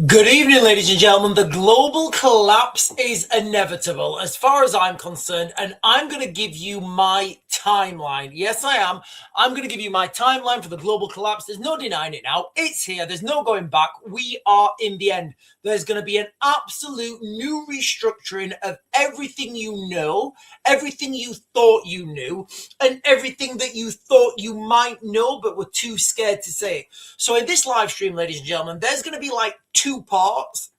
Good evening, ladies and gentlemen. The global collapse is inevitable as far as I'm concerned, and I'm going to give you my timeline. Yes, I am. I'm going to give you my timeline for the global collapse. There's no denying it now. It's here. There's no going back. We are in the end. There's going to be an absolute new restructuring of everything you know, everything you thought you knew, and everything that you thought you might know but were too scared to say. So in this live stream, ladies and gentlemen, there's going to be like two parts.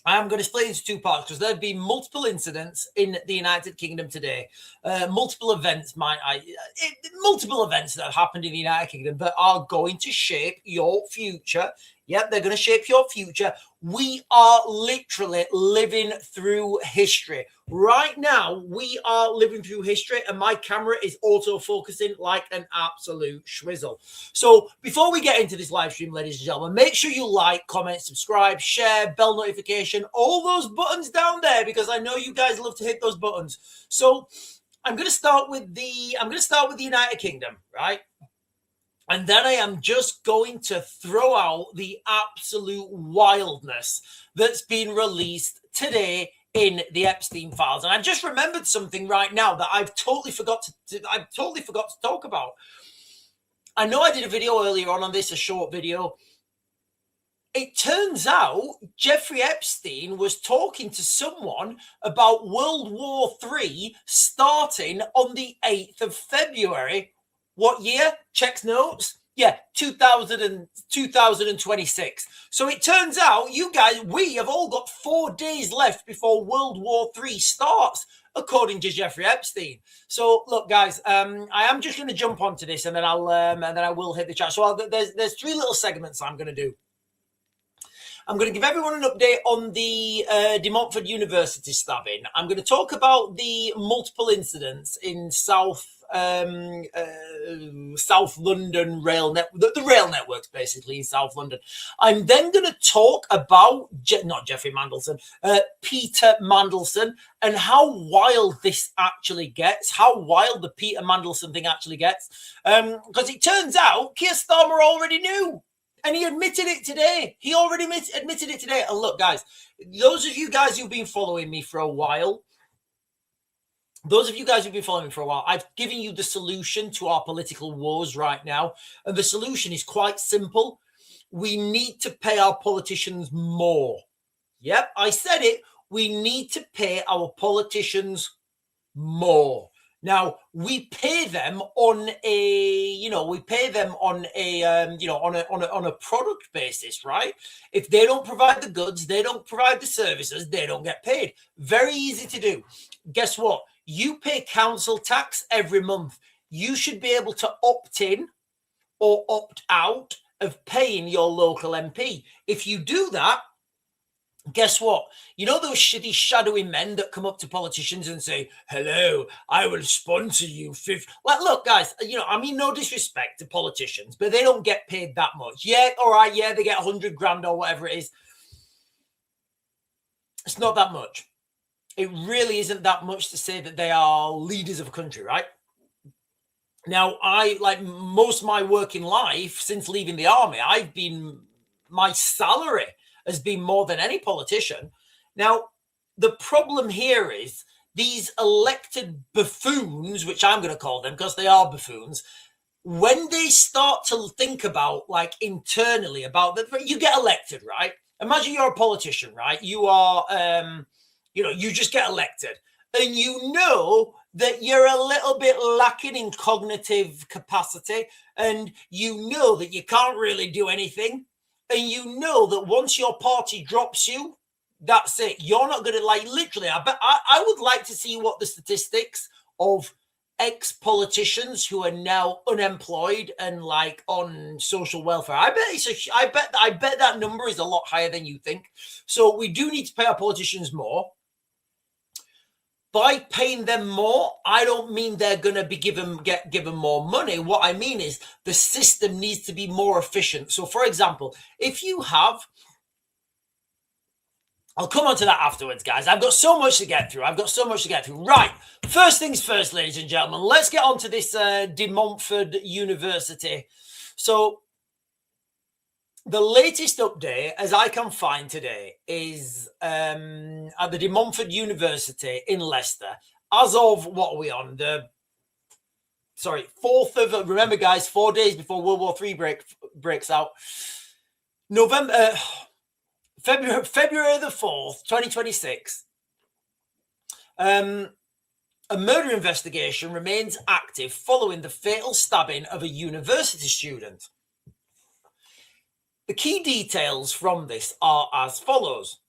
I'm going to split into two parts because there've been multiple incidents in the United Kingdom today. Multiple events multiple events that have happened in the United Kingdom that are going to shape your future. Yep, they're going to shape your future. We are literally living through history. Right now, we are living through history, and my camera is auto-focusing like an absolute schwizzle. So before we get into this live stream, ladies and gentlemen, make sure you like, comment, subscribe, share, bell notification, all those buttons down there, because I know you guys love to hit those buttons. So I'm going to start with the United Kingdom, right? And then I am just going to throw out the absolute wildness that's been released today in the Epstein files. And I just remembered something right now that I've totally forgot to talk about. I know I did a video earlier on this, a short video. It turns out Jeffrey Epstein was talking to someone about World War III starting on the 8th of February. What year? Checks notes. Yeah, 2026. So it turns out we have all got 4 days left before World War III starts, according to Jeffrey Epstein. So look, guys, I am just going to jump onto this, and then I will hit the chat. So there's 3 little segments I'm going to do. I'm going to give everyone an update on the De Montfort University stabbing. I'm going to talk about the multiple incidents in South London rail net, the rail networks, basically in South London. I'm then going to talk about not Jeffrey Mandelson, Peter Mandelson, and how wild this actually gets, how wild the Peter Mandelson thing actually gets, because it turns out Keir Starmer already knew. And he admitted it today. He already admitted it today. And look, guys, those of you guys who've been following me for a while, I've given you the solution to our political woes right now. And the solution is quite simple. We need to pay our politicians more. Yep, I said it. We need to pay our politicians more. Now we pay them on a product basis, right? If they don't provide the goods, they don't provide the services, they don't get paid. Very easy to do. Guess what? You pay council tax every month. You should be able to opt in or opt out of paying your local MP. If you do that, guess what? You know those shitty shadowy men that come up to politicians and say, hello, I will sponsor you. Like, look, guys, I mean, no disrespect to politicians, but they don't get paid that much. Yeah, all right, yeah, they get 100 grand or whatever it is. It's not that much. It really isn't that much to say that they are leaders of a country, right? Now, like most of my working life since leaving the army, my salary has been more than any politician. Now, the problem here is these elected buffoons, which I'm going to call them because they are buffoons, when they start to think about, like, internally about that, you get elected, right? Imagine you're a politician, right? You are, you just get elected, and you know that you're a little bit lacking in cognitive capacity, and you know that you can't really do anything. And you know that once your party drops you, that's it. You're not going to, like, literally, I would like to see what the statistics of ex-politicians who are now unemployed and, like, on social welfare. I bet that number is a lot higher than you think. So we do need to pay our politicians more. By paying them more, I don't mean they're going to be given more money. What I mean is the system needs to be more efficient. So, for example, if you have, I'll come on to that afterwards, guys. I've got so much to get through. Right. First things first, ladies and gentlemen. Let's get on to this De Montfort University. So The latest update, as I can find today, is at the De Montfort University in Leicester. As of what are we on? The 4th of, remember guys, 4 days before World War III breaks out. February the 4th, 2026. A murder investigation remains active following the fatal stabbing of a university student. The key details from this are as follows.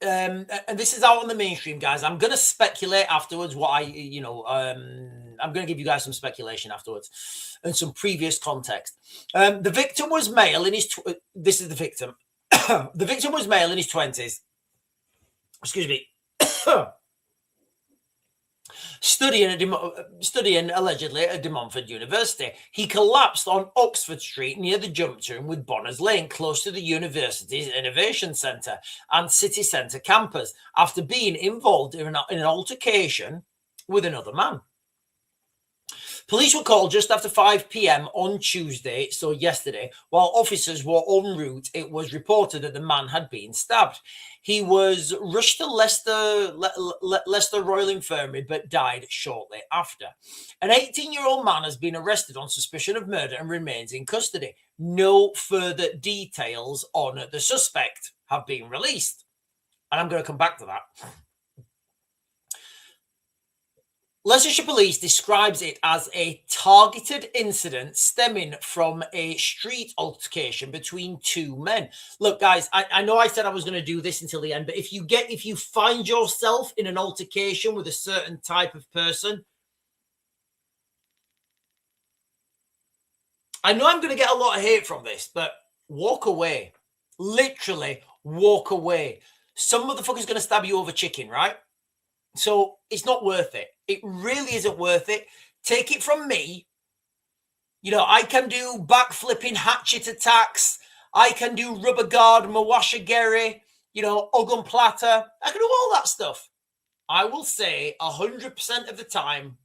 And this is out on the mainstream, guys. I'm going to speculate afterwards what I'm going to give you guys some speculation afterwards and some previous context. The victim was male in his, this is the victim. The victim was male in his 20s. Excuse me. Studying allegedly at De Montfort University. He collapsed on Oxford Street near the junction with Bonners Lane, close to the university's Innovation Centre and City Centre campus, after being involved in an altercation with another man. Police were called just after 5 p.m. on Tuesday, so yesterday. While officers were en route, it was reported that the man had been stabbed. He was rushed to Leicester Royal Infirmary, but died shortly after. An 18-year-old man has been arrested on suspicion of murder and remains in custody. No further details on the suspect have been released. And I'm going to come back to that. Leicestershire Police describes it as a targeted incident stemming from a street altercation between two men. Look, guys, I know I said I was going to do this until the end, but if you find yourself in an altercation with a certain type of person, I know I'm going to get a lot of hate from this, but walk away. Literally walk away. Some motherfucker's going to stab you over chicken, right? So it's not worth it. It really isn't worth it. Take it from me. You know, I can do backflipping hatchet attacks. I can do rubber guard, mawashigeri, ogun platter. I can do all that stuff. I will say 100% of the time,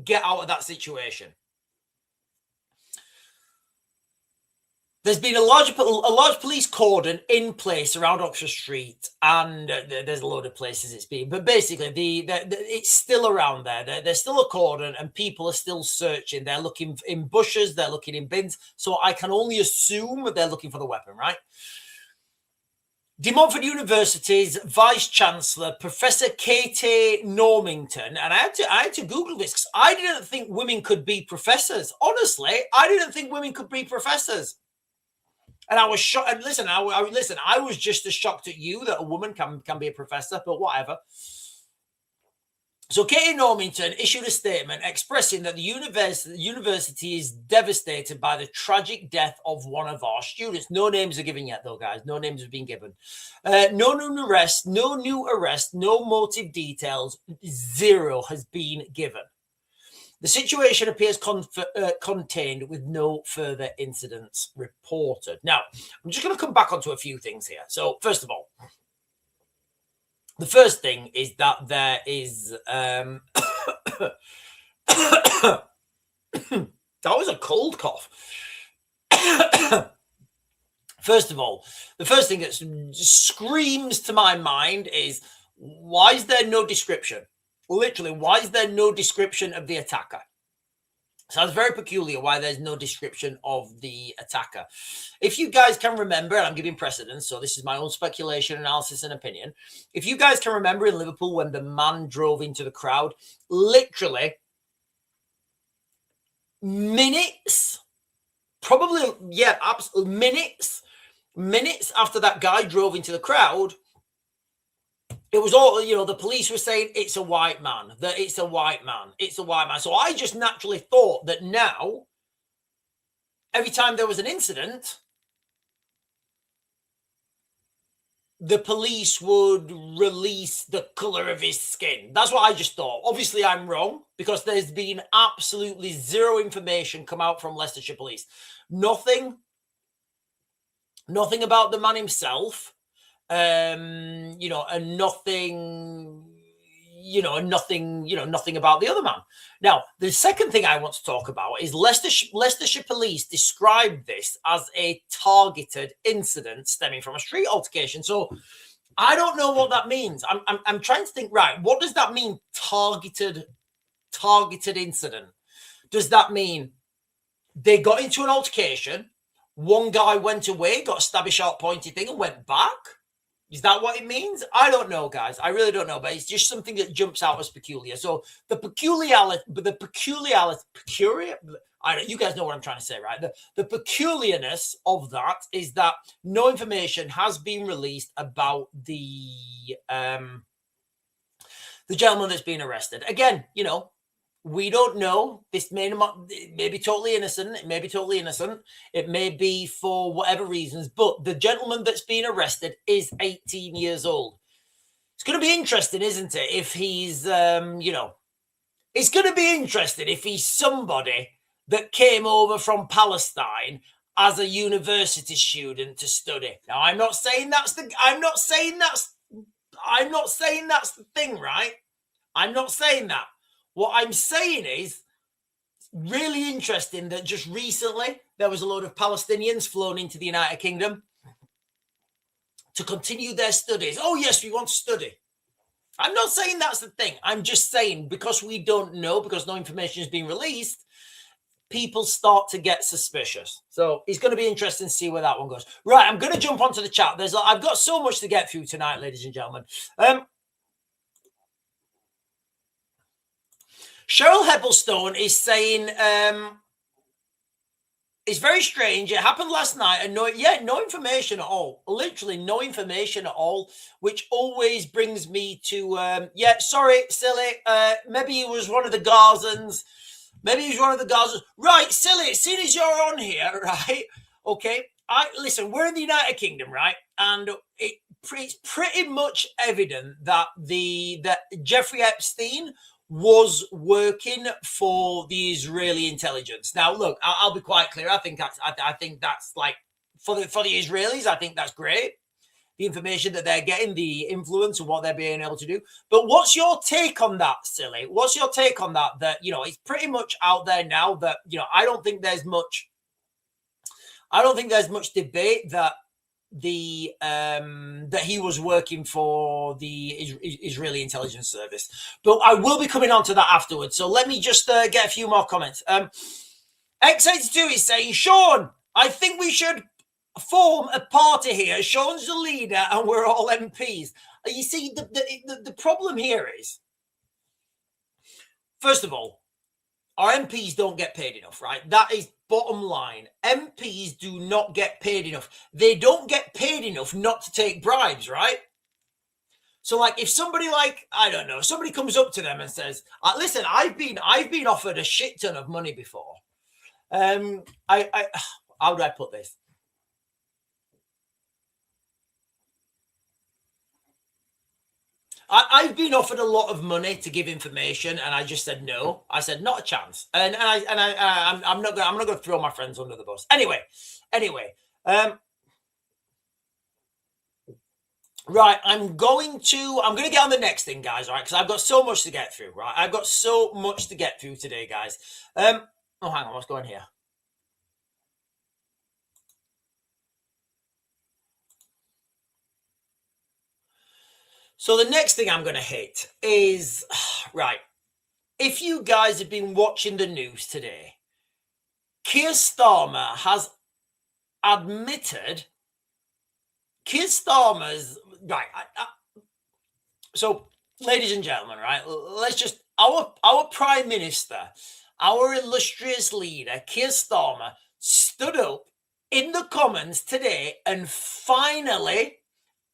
get out of that situation. There's been a large police cordon in place around Oxford Street, and there's a load of places it's been. But basically, it's still around there. There's still a cordon, and people are still searching. They're looking in bushes. They're looking in bins. So I can only assume that they're looking for the weapon, right? De Montfort University's Vice Chancellor, Professor Katie Normington, and I had to Google this because I didn't think women could be professors. Honestly, I didn't think women could be professors. And I was shocked. And listen, I was just as shocked at you that a woman can be a professor, but whatever. So Katie Normington issued a statement expressing that the university is devastated by the tragic death of one of our students. No names are given yet, though, guys. No names have been given. No new arrest, no motive details. Zero has been given. The situation appears contained with no further incidents reported. Now, I'm just going to come back onto a few things here. So, first of all, the first thing is that there is... that was a cold cough. First of all, the first thing that screams to my mind is, why is there no description? Literally, why is there no description of the attacker? Sounds very peculiar why there's no description of the attacker. If you guys can remember, and I'm giving precedence, so this is my own speculation, analysis, and opinion. If you guys can remember in Liverpool when the man drove into the crowd, literally minutes, minutes after that guy drove into the crowd, it was all, the police were saying it's a white man, that it's a white man. So I just naturally thought that now, every time there was an incident, the police would release the color of his skin. That's what I just thought. Obviously, I'm wrong because there's been absolutely zero information come out from Leicestershire Police. Nothing about the man himself. And nothing, and nothing about the other man. Now, the second thing I want to talk about is Leicestershire police described this as a targeted incident stemming from a street altercation. So I don't know what that means. I'm trying to think, right, what does that mean, targeted incident? Does that mean they got into an altercation, one guy went away, got a stabby sharp pointy thing and went back? Is that what it means? I don't know, guys. I really don't know, but it's just something that jumps out as peculiar. So you guys know what I'm trying to say, right? The peculiarness of that is that no information has been released about the gentleman that's been arrested. Again, we don't know. This may be totally innocent. It may be totally innocent. It may be for whatever reasons. But the gentleman that's been arrested is 18 years old. It's going to be interesting, isn't it? If he's, it's going to be interesting if he's somebody that came over from Palestine as a university student to study. Now, I'm not saying that's the thing, right? I'm not saying that. What I'm saying is really interesting that just recently there was a load of Palestinians flown into the United Kingdom to continue their studies. Oh, yes, we want to study. I'm not saying that's the thing. I'm just saying because we don't know, because no information has been released, people start to get suspicious. So it's going to be interesting to see where that one goes. Right, I'm going to jump onto the chat. I've got so much to get through tonight, ladies and gentlemen. Cheryl Heppelstone is saying it's very strange. It happened last night and no information at all. Literally no information at all, which always brings me to sorry, silly. Maybe it was one of the Gazans. Right, silly, as soon as you're on here, right? Okay. Listen, we're in the United Kingdom, right? And it's pretty much evident that that Jeffrey Epstein was working for the Israeli intelligence. Now, look, I'll be quite clear. I think that's like for the Israelis. I think that's great. The information that they're getting, the influence of what they're being able to do. But what's your take on that, silly? What's your take on that? That it's pretty much out there now. That I don't think there's much debate that that he was working for the Israeli intelligence service. But I will be coming on to that afterwards. So let me just get a few more comments. X82 is saying, Sean, I think we should form a party here. Sean's the leader and we're all MPs. You see, the problem here is, first of all, our MPs don't get paid enough, right? That is bottom line. MPs do not get paid enough. They don't get paid enough not to take bribes, right? So, like, if somebody somebody comes up to them and says, "Listen, I've been offered a shit ton of money before." How do I put this? I've been offered a lot of money to give information, and I just said no. I said not a chance, and I'm not going to throw my friends under the bus. Anyway, right. I'm going to get on the next thing, guys. Right, because I've got so much to get through. Right, I've got so much to get through today, guys. Oh, hang on, what's going here? So the next thing I'm going to hit is, right, if you guys have been watching the news today, Keir Starmer has admitted, right, so ladies and gentlemen, right, let's just, our Prime Minister, our illustrious leader, Keir Starmer, stood up in the Commons today and finally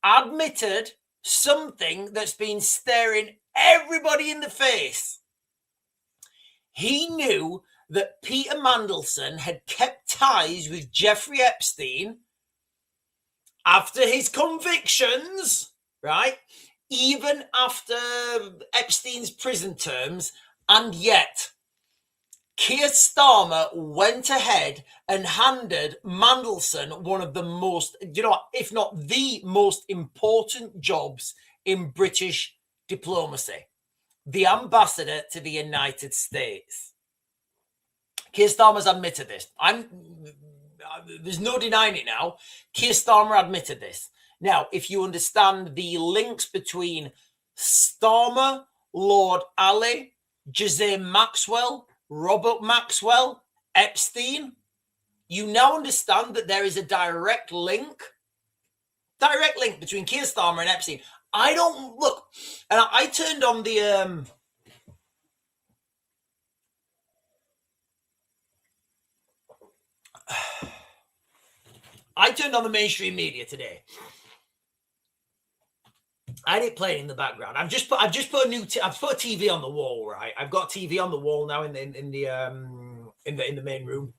admitted something that's been staring everybody in the face. He knew that Peter Mandelson had kept ties with Jeffrey Epstein after his convictions, right? Even after Epstein's prison terms, and yet Keir Starmer went ahead and handed Mandelson one of the most, if not the most important jobs in British diplomacy. the ambassador to the United States. Keir Starmer's admitted this. There's no denying it now. Keir Starmer admitted this. Now, if you understand the links between Starmer, Lord Ali, Ghislaine Maxwell, Robert Maxwell, Epstein, you now understand that there is a direct link between Keir Starmer and Epstein. I don't look, and I turned on the mainstream media today. I had it playing in the background. I've just put a TV on the wall, right? I've got a TV on the wall now in the main room.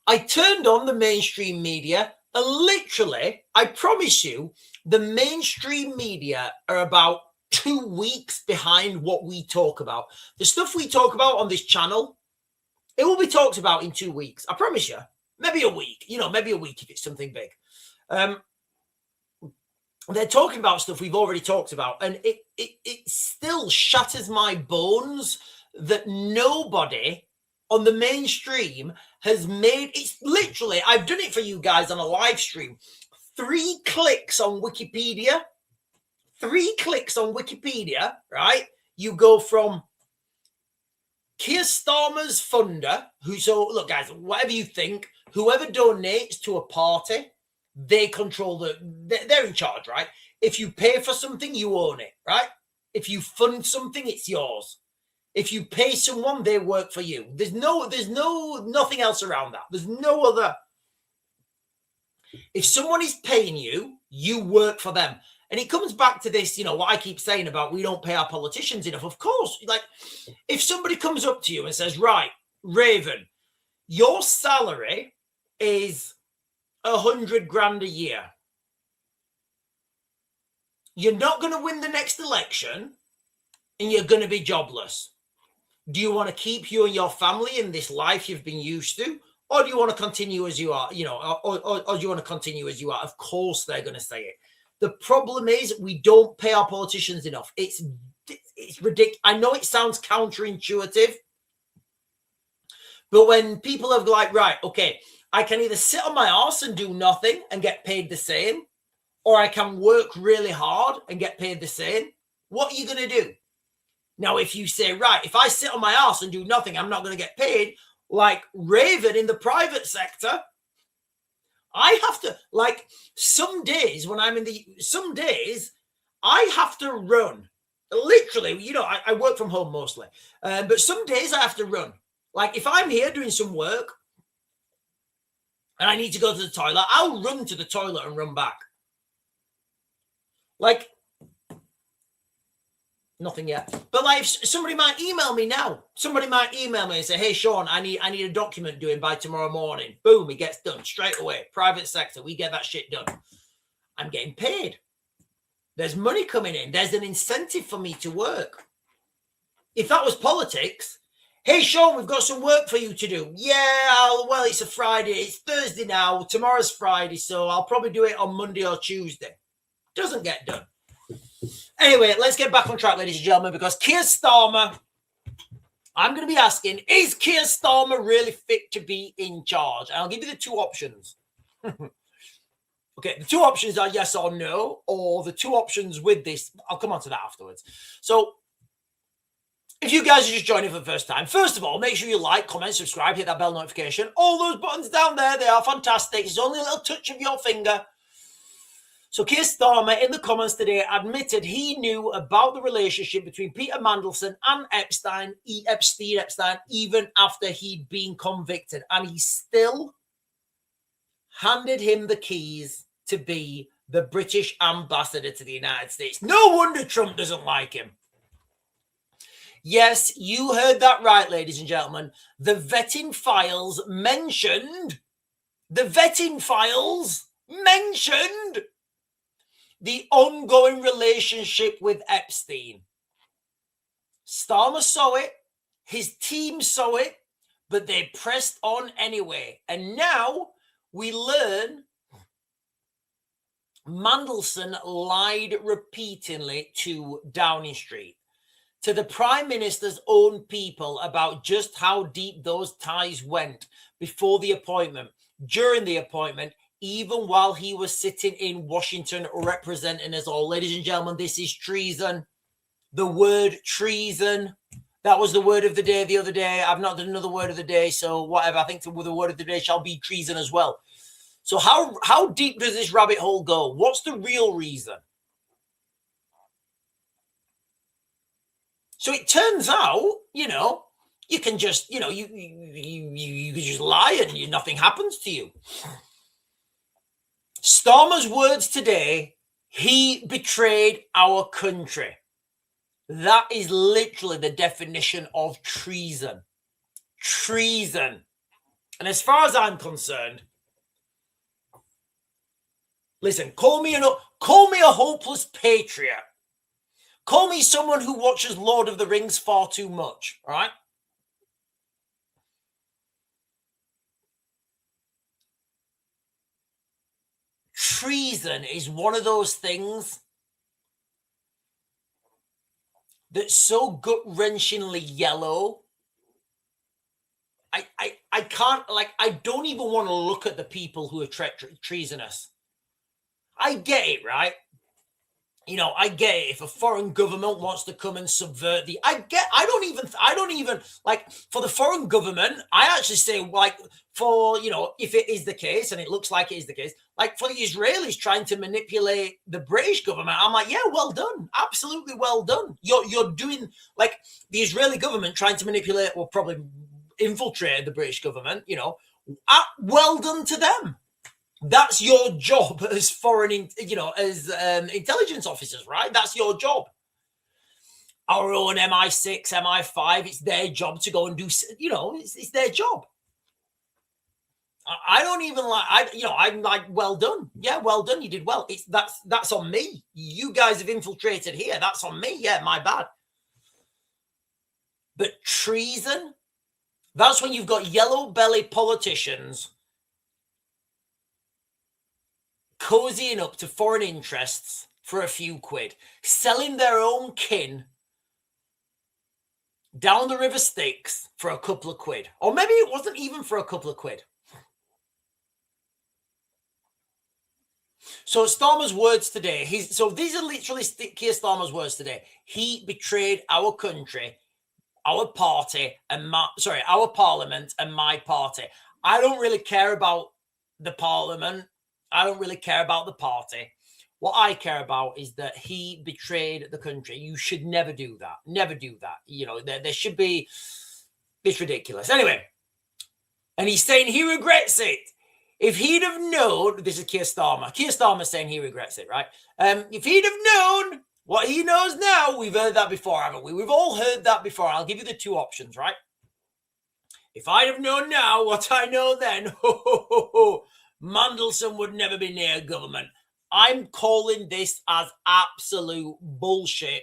I turned on the mainstream media, and literally, I promise you, the mainstream media are about 2 weeks behind what we talk about. The stuff we talk about on this channel, it will be talked about in 2 weeks. I promise you. Maybe a week. Maybe a week if it's something big. They're talking about stuff we've already talked about, and it still shatters my bones that nobody on the mainstream has made. It's literally, I've done it for you guys on a live stream. 3 clicks on Wikipedia. 3 clicks on Wikipedia, right? You go from Keir Starmer's funder, look, guys, whatever you think, whoever donates to a party, they control they're in charge, right? If you pay for something, you own it, right? If you fund something, it's yours. If you pay someone, they work for you. There's nothing else around that. There's no other. If someone is paying you, you work for them. And it comes back to this, what I keep saying about we don't pay our politicians enough. Of course, like if somebody comes up to you and says, right, Raven, your salary is 100 grand a year. You're not going to win the next election and you're going to be jobless. Do you want to keep you and your family in this life you've been used to? Or do you want to continue as you are? Or do you want to continue as you are? Of course they're going to say it. The problem is we don't pay our politicians enough. It's ridiculous. I know it sounds counterintuitive, but when people are like, right, okay, I can either sit on my arse and do nothing and get paid the same, or I can work really hard and get paid the same. What are you going to do? Now, if you say, right, if I sit on my arse and do nothing, I'm not going to get paid, like Raven in the private sector, I have to, like, some days I have to run. Literally, I work from home mostly, but some days I have to run. Like, if I'm here doing some work and I need to go to the toilet, I'll run to the toilet and run back. Like, nothing yet. But like, somebody might email me now. Somebody might email me and say, hey, Sean, I need a document doing by tomorrow morning. Boom, it gets done straight away. Private sector, we get that shit done. I'm getting paid. There's money coming in. There's an incentive for me to work. If that was politics, hey, Sean, we've got some work for you to do. Yeah, well, it's a Friday. It's Thursday now. Tomorrow's Friday, so I'll probably do it on Monday or Tuesday. Doesn't get done. Anyway, let's get back on track, ladies and gentlemen, because Keir Starmer, I'm going to be asking, is Keir Starmer really fit to be in charge? And I'll give you the 2 options. Okay, the 2 options are yes or no, or the 2 options with this. I'll come on to that afterwards. So, if you guys are just joining for the first time, first of all, make sure you like, comment, subscribe, hit that bell notification. All those buttons down there, they are fantastic. It's only a little touch of your finger. So Keir Starmer in the comments today admitted he knew about the relationship between Peter Mandelson and Epstein, even after he'd been convicted. And he still handed him the keys to be the British ambassador to the United States. No wonder Trump doesn't like him. Yes, you heard that right, ladies and gentlemen. The vetting files mentioned the ongoing relationship with Epstein. Starmer saw it, his team saw it, but they pressed on anyway. And now we learn Mandelson lied repeatedly to Downing Street, to the Prime Minister's own people, about just how deep those ties went before the appointment, during the appointment, even while he was sitting in Washington representing us all. Ladies and gentlemen, this is treason. The word treason. That was the word of the day the other day. I've not done another word of the day, so whatever. I think the word of the day shall be treason as well. So how deep does this rabbit hole go? What's the real reason? So it turns out, you can just, you can just lie and nothing happens to you. Starmer's words today: he betrayed our country. That is literally the definition of treason. Treason. And as far as I'm concerned, listen, call me a hopeless patriot. Call me someone who watches Lord of the Rings far too much, all right? Treason is one of those things that's so gut-wrenchingly yellow. I can't, I don't even want to look at the people who are treasonous. I get it, right? I get it. If a foreign government wants to come and subvert I don't even like, for the foreign government, I actually say, like, for, if it is the case, and it looks like it is the case, like for the Israelis trying to manipulate the British government, I'm like, yeah, well done. Absolutely well done. You're doing, like, the Israeli government trying to manipulate, or probably infiltrate the British government, well done to them. That's your job as foreign, as intelligence officers, right? That's your job. Our own MI6, MI5, it's their job to go and do, it's their job. I don't even I'm like, well done. Yeah, well done. You did well. That's on me. You guys have infiltrated here. That's on me. Yeah, my bad. But treason, that's when you've got yellow belly politicians cozying up to foreign interests for a few quid, selling their own kin down the river Styx for a couple of quid. Or maybe it wasn't even for a couple of quid. So Starmer's words today, so these are literally Keir Starmer's words today. He betrayed our country, our party, and our parliament and my party. I don't really care about the parliament. I don't really care about the party. What I care about is that he betrayed the country. You should never do that. Never do that. There should be, it's ridiculous. Anyway, and he's saying he regrets it. If he'd have known, this is Keir Starmer. Keir Starmer saying he regrets it, right? If he'd have known what he knows now, we've heard that before, haven't we? We've all heard that before. I'll give you the two options, right? If I'd have known now what I know then, Mandelson would never be near government. I'm calling this as absolute bullshit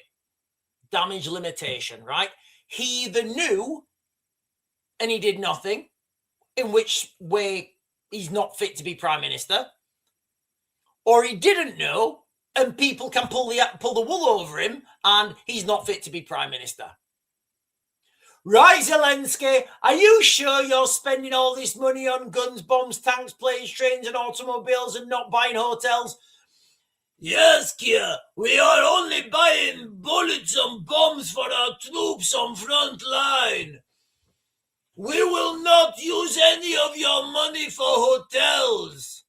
damage limitation, right? He either knew and he did nothing, in which way he's not fit to be Prime Minister, or he didn't know and people can pull the wool over him and he's not fit to be Prime Minister. Right, Zelensky, are you sure you're spending all this money on guns, bombs, tanks, planes, trains, and automobiles and not buying hotels? Yes, Keir, we are only buying bullets and bombs for our troops on front line. We will not use any of your money for hotels.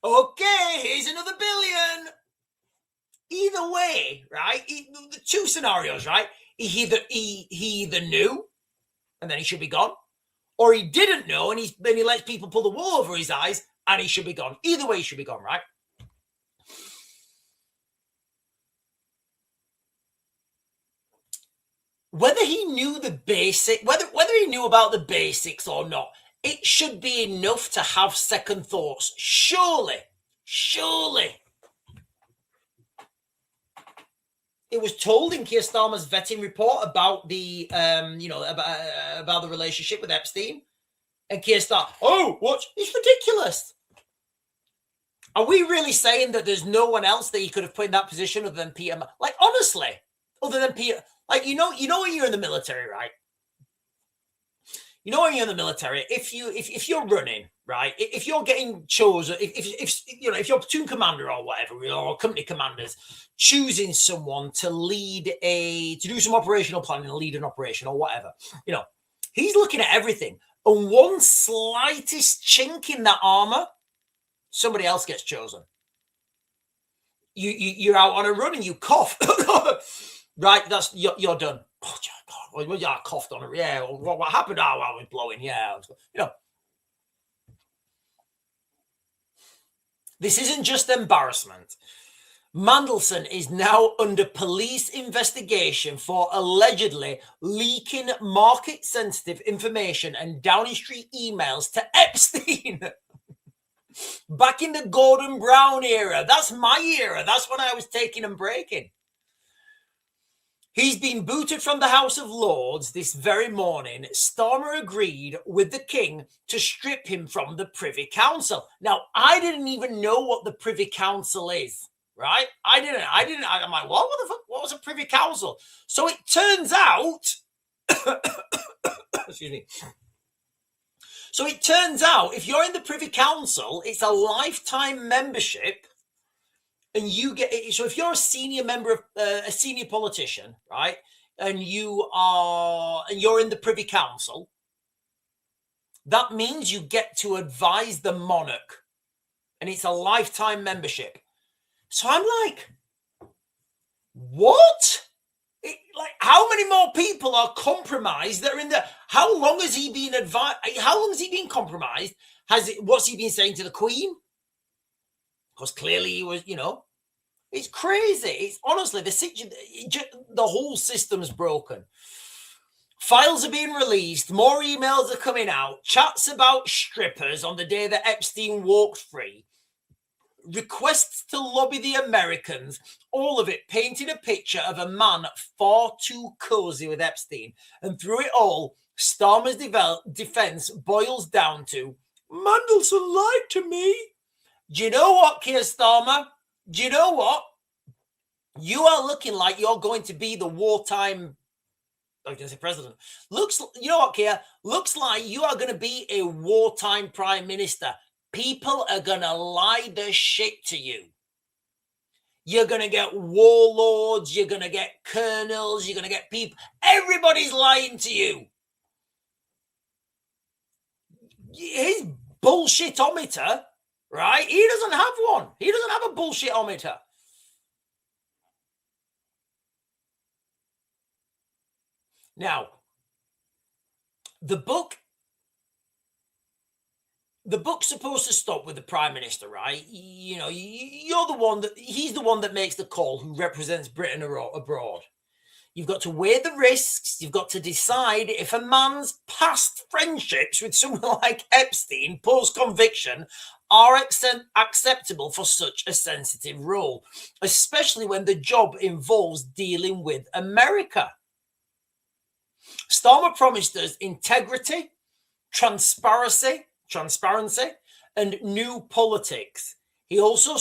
Okay, here's another billion. Either way, right? The two scenarios, right? He either knew and then he should be gone, or he didn't know and he lets people pull the wool over his eyes and he should be gone. Either way, he should be gone, right? Whether he knew whether he knew about the basics or not, it should be enough to have second thoughts. Surely. It was told in Keir Starmer's vetting report about the, about the relationship with Epstein. And Keir Starmer, what? It's ridiculous. Are we really saying that there's no one else that he could have put in that position other than Peter? Like, honestly, other than Peter, like, you know when you're in the military, right? You know when you're in the military, if you're running, right, if you're getting chosen, if you know, if you're platoon commander or whatever, or company commanders choosing someone to do some operational planning, lead an operation or whatever, you know, he's looking at everything. And one slightest chink in that armor, somebody else gets chosen. You're out on a run and you cough, right? You're done. Oh, God, well, yeah, I coughed on it. Yeah, what happened? Oh, I was blowing. Yeah, you know. This isn't just embarrassment. Mandelson is now under police investigation for allegedly leaking market-sensitive information and Downing Street emails to Epstein. Back in the Gordon Brown era. That's my era. That's when I was taking and breaking. He's been booted from the House of Lords this very morning. Starmer agreed with the King to strip him from the Privy Council. Now, I didn't even know what the Privy Council is, right? I didn't. I'm like, what the fuck? What was a Privy Council? So it turns out, excuse me. So it turns out if you're in the Privy Council, it's a lifetime membership. And you get it. So if you're a senior member of a senior politician, right, and you're in the Privy Council, that means you get to advise the monarch, and it's a lifetime membership. So I'm like, what? Like, how many more people are compromised that are in the? How long has he been advised? How long has he been compromised? What's he been saying to the Queen? Because clearly he was, you know, it's crazy. It's honestly the whole system's broken. Files are being released. More emails are coming out. Chats about strippers on the day that Epstein walked free. Requests to lobby the Americans. All of it painting a picture of a man far too cozy with Epstein. And through it all, Starmer's defense boils down to Mandelson lied to me. Do you know what, Keir Starmer? Do you know what? You are looking like you're going to be the wartime, I was going to say president. You know what, Keir? Looks like you are going to be a wartime prime minister. People are going to lie the shit to you. You're going to get warlords. You're going to get colonels. You're going to get people. Everybody's lying to you. His bullshitometer, right? He doesn't have one. He doesn't have a bullshitometer. Now, the book's supposed to stop with the Prime Minister, right? You know, you're the one he's the one that makes the call, who represents Britain abroad. You've got to weigh the risks. You've got to decide if a man's past friendships with someone like Epstein, post-conviction, are acceptable for such a sensitive role, especially when the job involves dealing with America. Starmer promised us integrity, transparency, and new politics. He also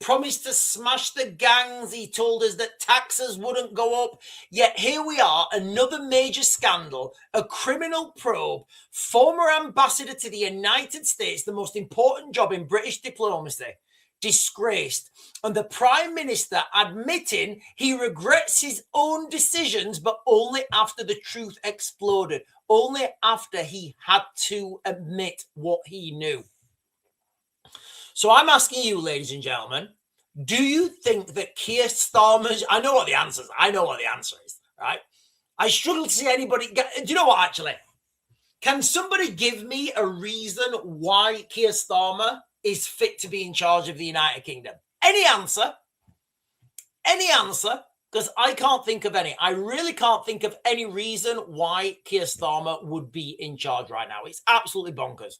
promised to smash the gangs. He told us that taxes wouldn't go up. Yet here we are, another major scandal, a criminal probe, former ambassador to the United States, the most important job in British diplomacy, disgraced, and the Prime Minister admitting he regrets his own decisions, but only after the truth exploded, only after he had to admit what he knew. So I'm asking you, ladies and gentlemen, do you think that Keir Starmer's... I know what the answer is. I know what the answer is, right? I struggle to see anybody... Do you know what, actually? Can somebody give me a reason why Keir Starmer is fit to be in charge of the United Kingdom? Any answer? Any answer? Because I can't think of any. I really can't think of any reason why Keir Starmer would be in charge right now. It's absolutely bonkers.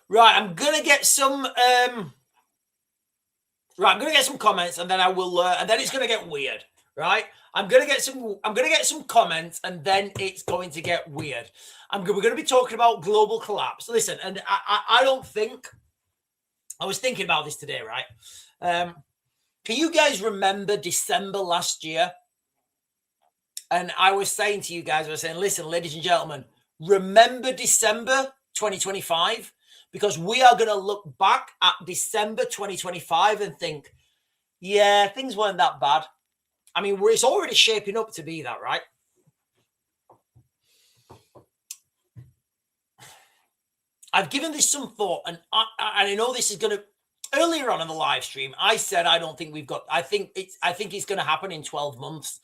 Right, I'm gonna get some. I'm gonna get some comments, and then I will, and then it's gonna get weird. right? I'm gonna get some comments, and then it's going to get weird. We're gonna be talking about global collapse. Listen, and I don't think I was thinking about this today, right? Can you guys remember December last year? And I was saying to you guys, I was saying, listen, ladies and gentlemen, remember December 2025? Because we are going to look back at December 2025 and think, yeah, things weren't that bad. I mean, it's already shaping up to be that, right? I've given this some thought, and I know this is going to. Earlier on in the live stream, I said I don't think we've got. I think it's going to happen in 12 months.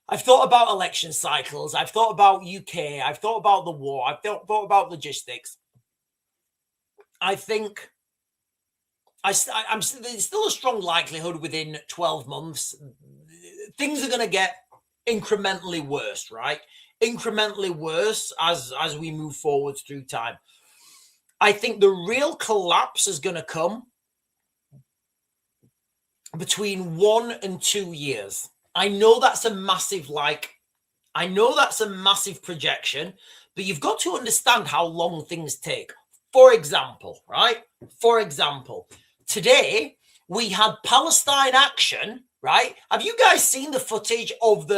I've thought about election cycles. I've thought about UK. I've thought about the war. I've thought about logistics. I think I'm there's still a strong likelihood within 12 months things are going to get incrementally worse, right? Incrementally worse as we move forward through time. I think the real collapse is going to come between 1 and 2 years. I know that's a massive projection, but you've got to understand how long things take. For example, right? For example, today we had Palestine action, right? Have you guys seen the footage of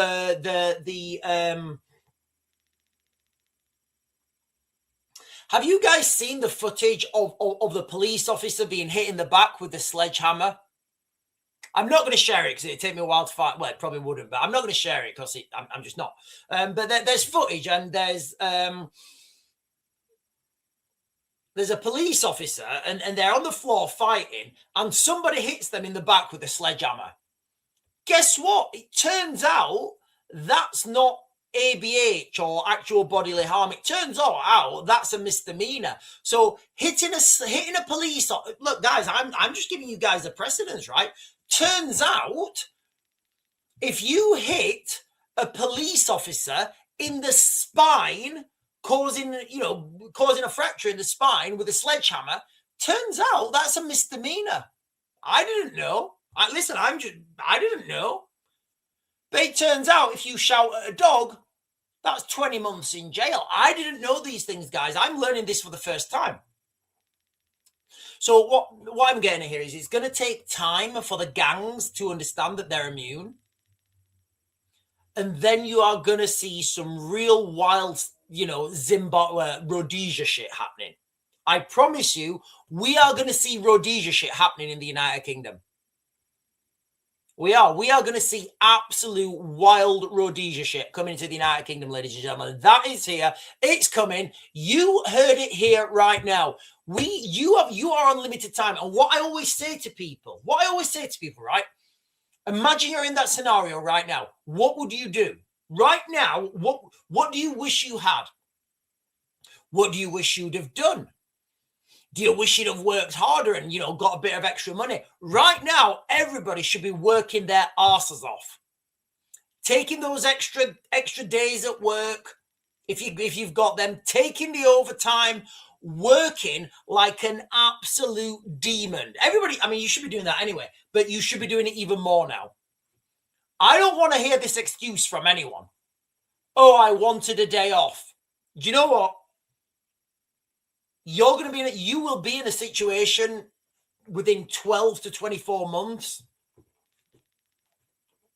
have you guys seen the footage of the police officer being hit in the back with the sledgehammer? I'm not going to share it because it'd take me a while to find. Well, it probably wouldn't, but I'm not going to share it because I'm just not. But there's footage, and there's a police officer, and they're on the floor fighting, and somebody hits them in the back with a sledgehammer. Guess what? It turns out that's not ABH or actual bodily harm. It turns out that's a misdemeanor. So hitting a police. Look, guys, I'm just giving you guys the precedence, right? Turns out, if you hit a police officer in the spine, causing a fracture in the spine with a sledgehammer, turns out that's a misdemeanor. I didn't know. I didn't know. But it turns out if you shout at a dog, that's 20 months in jail. I didn't know these things, guys. I'm learning this for the first time. So what I'm getting at here is it's going to take time for the gangs to understand that they're immune. And then you are going to see some real wild, Zimbabwe, Rhodesia shit happening. I promise you, we are going to see Rhodesia shit happening in the United Kingdom. We are going to see absolute wild Rhodesia shit coming into the United Kingdom, ladies and gentlemen. That is here. It's coming. You heard it here right now. You are on limited time. And what I always say to people, right? Imagine you're in that scenario right now. What would you do? Right now, what do you wish you had? What do you wish you'd have done? Do you wish you'd have worked harder and, got a bit of extra money? Right now, everybody should be working their asses off. Taking those extra days at work, if you've got them, taking the overtime, working like an absolute demon. Everybody, you should be doing that anyway, but you should be doing it even more now. I don't want to hear this excuse from anyone. Oh, I wanted a day off. Do you know what? You will be in a situation within 12 to 24 months.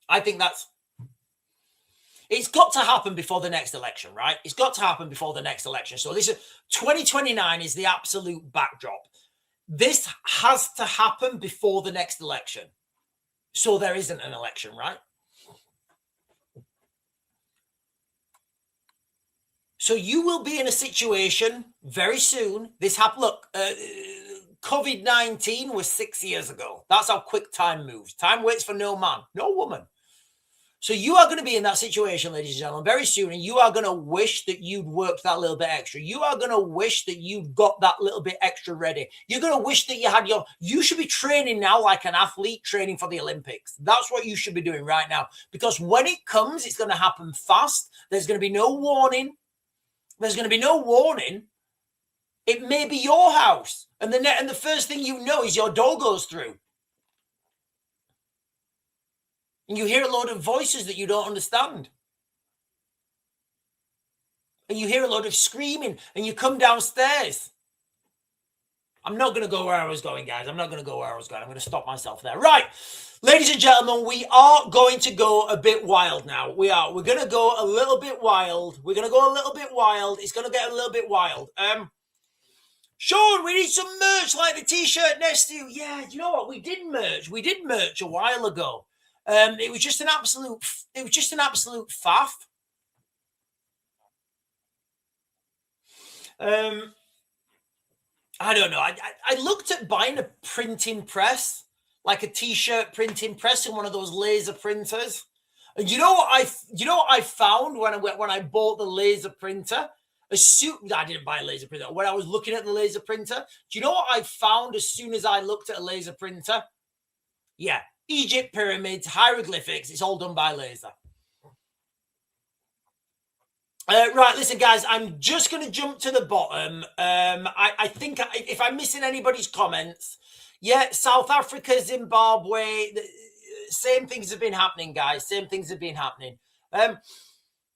I think it's got to happen before the next election, right? It's got to happen before the next election. So this is 2029 is the absolute backdrop. This has to happen before the next election. So there isn't an election, right? So you will be in a situation very soon. This happened. Look, COVID-19 was 6 years ago. That's how quick time moves. Time waits for no man, no woman. So you are going to be in that situation, ladies and gentlemen, very soon. And you are going to wish that you'd worked that little bit extra. You are going to wish that you'd got that little bit extra ready. You're going to wish that you should be training now like an athlete training for the Olympics. That's what you should be doing right now. Because when it comes, it's going to happen fast. There's going to be no warning. It may be your house, and the first thing you know is your door goes through. And you hear a load of voices that you don't understand. And you hear a load of screaming, and you come downstairs. I'm not going to go where I was going, guys. I'm not going to go where I was going. I'm going to stop myself there. Right. Ladies and gentlemen, we are going to go a bit wild now. We are. We're going to go a little bit wild. We're going to go a little bit wild. It's going to get a little bit wild. Sean, we need some merch like the t-shirt next to you. Yeah, you know what? We did merch. We did merch a while ago. It was just an absolute faff. I don't know. I looked at buying a printing press, like a t-shirt printing press in one of those laser printers. And you know what I found when I bought the laser printer? I didn't buy a laser printer. When I was looking at the laser printer, do you know what I found as soon as I looked at a laser printer? Yeah, Egypt pyramids, hieroglyphics. It's all done by laser. Right, listen, guys, I'm just going to jump to the bottom. I think if I'm missing anybody's comments, yeah, South Africa, Zimbabwe, same things have been happening, guys. Same things have been happening.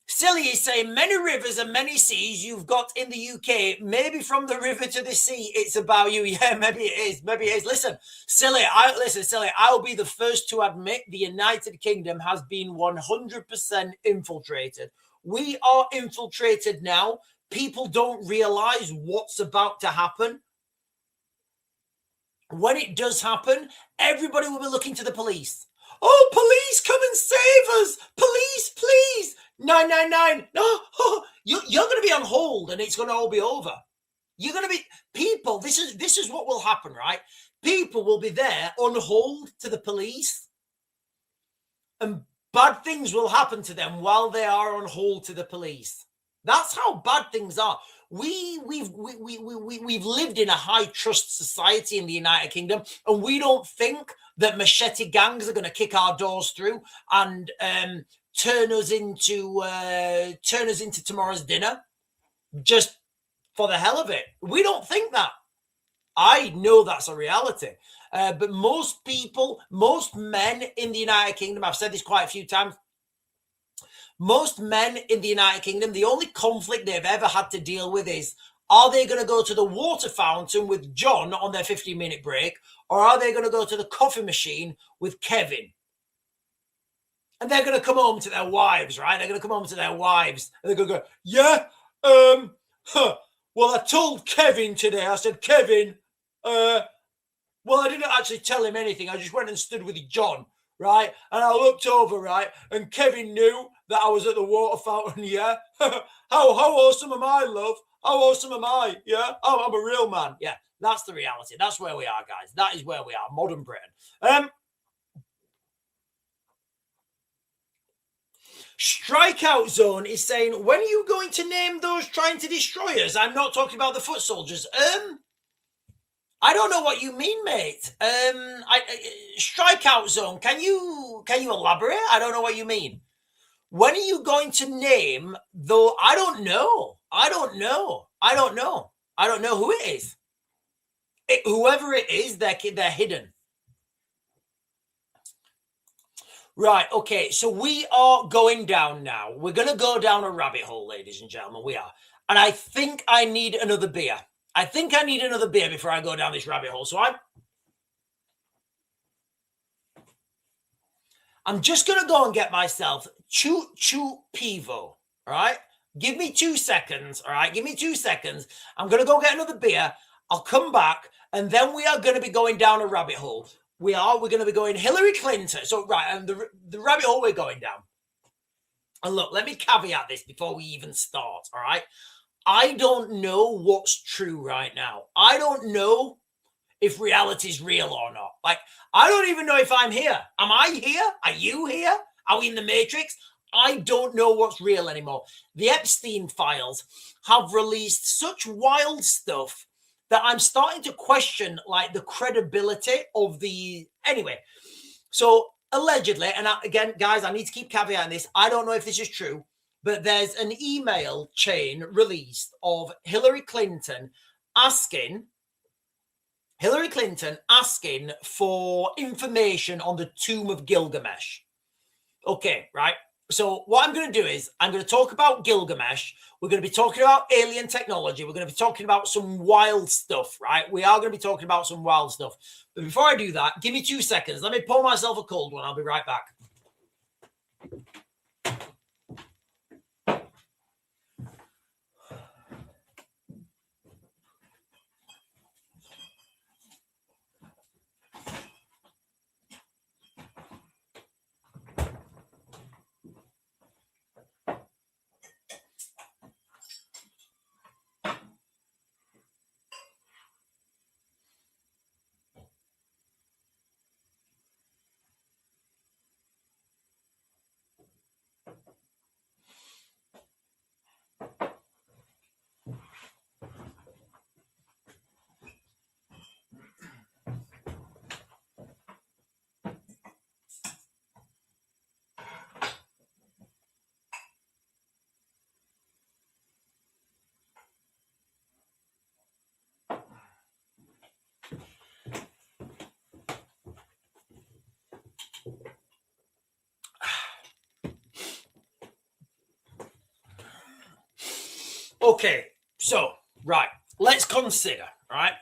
Silly is saying many rivers and many seas you've got in the UK. Maybe from the river to the sea, it's about you. Yeah, maybe it is. Maybe it is. Listen, Silly, I'll be the first to admit the United Kingdom has been 100% infiltrated. We are infiltrated now. People don't realize what's about to happen. When it does happen, everybody will be looking to the police. Oh, police, come and save us. Police, please. 999. No, you're going to be on hold and it's going to all be over. You're going to be people. This is what will happen, right? People will be there on hold to the police, and bad things will happen to them while they are on hold to the police. That's how bad things are. We've lived in a high trust society in the United Kingdom, and we don't think that machete gangs are going to kick our doors through and turn us into tomorrow's dinner just for the hell of it. We don't think that. I know that's a reality. But most people, most men in the United Kingdom, I've said this quite a few times, most men in the United Kingdom, the only conflict they've ever had to deal with is, are they going to go to the water fountain with John on their 15-minute break, or are they going to go to the coffee machine with Kevin? And they're going to come home to their wives, right? They're going to come home to their wives, and they're going to go, yeah, well, I told Kevin today, I said, Kevin, well, I didn't actually tell him anything. I just went and stood with John, right? And I looked over, right? And Kevin knew that I was at the water fountain, yeah? How awesome am I, love? How awesome am I, yeah? Oh, I'm a real man. Yeah, that's the reality. That's where we are, guys. That is where we are, modern Britain. Strikeout Zone is saying, when are you going to name those trying to destroy us? I'm not talking about the foot soldiers. I don't know what you mean, mate. Strikeout Zone. Can you elaborate? I don't know what you mean. When are you going to name though? I don't know. I don't know who it is. Whoever it is, they're hidden. Right, okay, so we are going down now. We're going to go down a rabbit hole, ladies and gentlemen. We are. And I think I need another beer. Before I go down this rabbit hole. So I'm just going to go and get myself Choo Pivo, all right? Give me 2 seconds, all right? Give me 2 seconds. I'm going to go get another beer. I'll come back, and then we are going to be going down a rabbit hole. We're going to be going Hillary Clinton. So, right, and the rabbit hole we're going down. And look, let me caveat this before we even start, all right? I don't know what's true right now. I don't know if reality is real or not. Like, I don't even know if I'm here. Am I here? Are you here? Are we in the Matrix? I don't know what's real anymore. The Epstein files have released such wild stuff that I'm starting to question, like, the credibility of the... Anyway, so allegedly, and again, guys, I need to keep caveating this. I don't know if this is true, but there's an email chain released of Hillary Clinton asking for information on the Tomb of Gilgamesh. Okay, right. So what I'm going to do is I'm going to talk about Gilgamesh. We're going to be talking about alien technology. We're going to be talking about some wild stuff, right? We are going to be talking about some wild stuff. But before I do that, give me 2 seconds. Let me pour myself a cold one. I'll be right back. Okay, so, right, let's consider, right?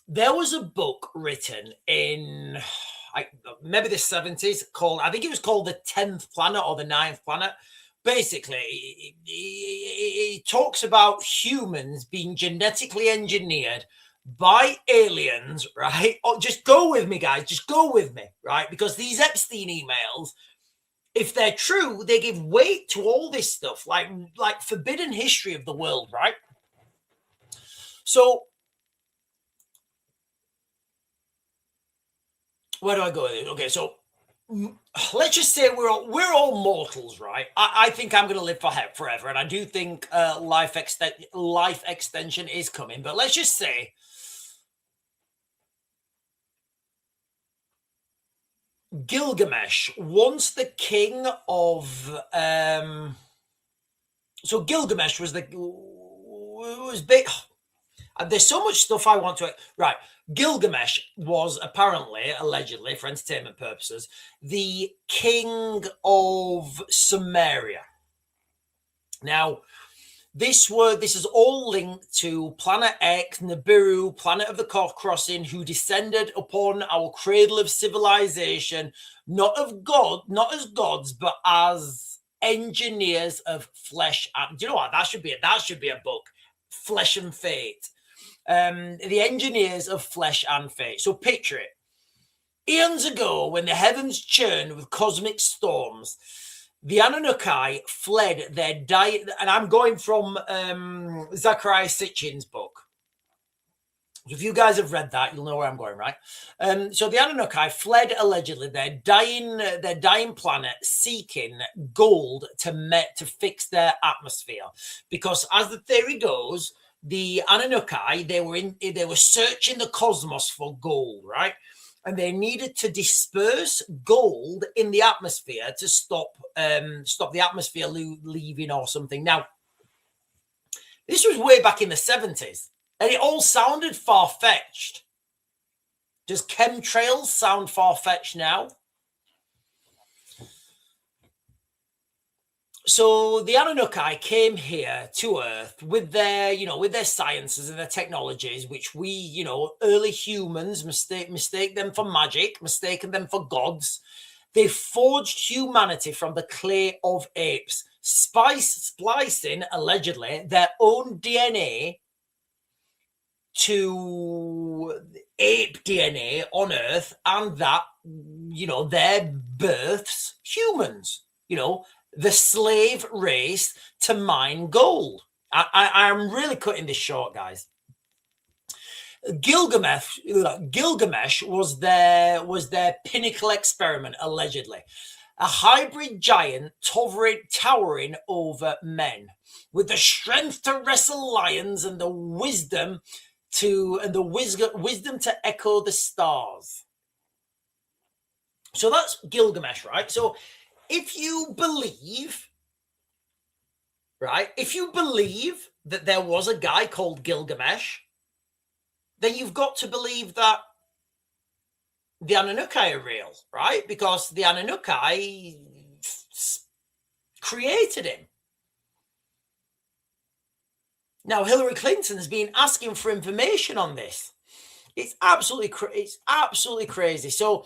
There was a book written in maybe the 70s called, I think it was called The 10th Planet or The 9th Planet. Basically, it talks about humans being genetically engineered by aliens, right? Oh, just go with me, guys. Just go with me, right? Because these Epstein emails, if they're true, they give weight to all this stuff, like forbidden history of the world, right? So where do I go with it? Okay, so let's just say we're all mortals, right? I think I'm going to live forever, and I do think life extension is coming. But let's just say Gilgamesh, once the king of so Gilgamesh was big. There's so much stuff I want to. Right. Gilgamesh was apparently, allegedly, for entertainment purposes, the king of Sumeria. Now, this is all linked to Planet X, Nibiru, Planet of the Crossing, who descended upon our cradle of civilization, not as gods, but as engineers of flesh. And do you know what? That should be a book. Flesh and Fate. The engineers of flesh and fate. So picture it. Eons ago, when the heavens churned with cosmic storms, the Anunnaki fled their diet. And I'm going from Zachariah Sitchin's book. So if you guys have read that, you'll know where I'm going, right? So the Anunnaki fled allegedly their dying planet, seeking gold to fix their atmosphere, because as the theory goes, the Anunnaki they were searching the cosmos for gold, right? And they needed to disperse gold in the atmosphere to stop the atmosphere leaving or something. Now, this was way back in the 70s, and it all sounded far-fetched. Does chemtrails sound far-fetched now? So the Anunnaki came here to Earth with their sciences and their technologies, which we, early humans mistake them for magic, mistaken them for gods. They forged humanity from the clay of apes, splicing allegedly their own DNA to ape DNA on Earth, and that, their births humans, the slave race to mine gold. I'm really cutting this short, guys. Gilgamesh was their pinnacle experiment, allegedly. A hybrid giant towering over men, with the strength to wrestle lions and the wisdom to echo the stars. So that's Gilgamesh, right? So if you believe that there was a guy called Gilgamesh, then you've got to believe that the Anunnaki are real, right? Because the Anunnaki created him. Now, Hillary Clinton's been asking for information on this. It's absolutely crazy. So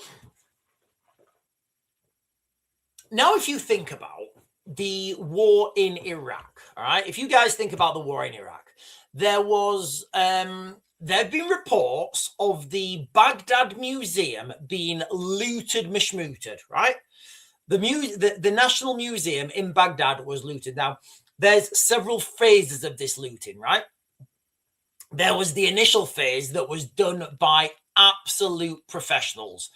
now if you think about the war in Iraq, all right, if you guys think about the war in Iraq, there have been reports of the Baghdad Museum being looted, mishmooted, right? The National Museum in Baghdad was looted. Now, there's several phases of this looting, right? There was the initial phase that was done by absolute professionals.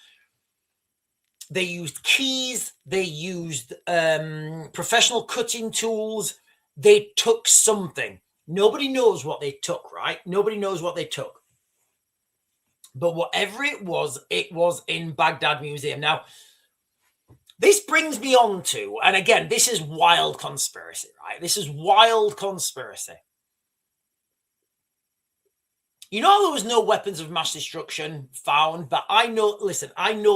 They used keys, they used professional cutting tools. They took something. Nobody knows what they took, right? Nobody knows what they took. But whatever it was in Baghdad Museum. Now, this brings me on to, and again, this is wild conspiracy, right? This is wild conspiracy. You know, there was no weapons of mass destruction found, but I know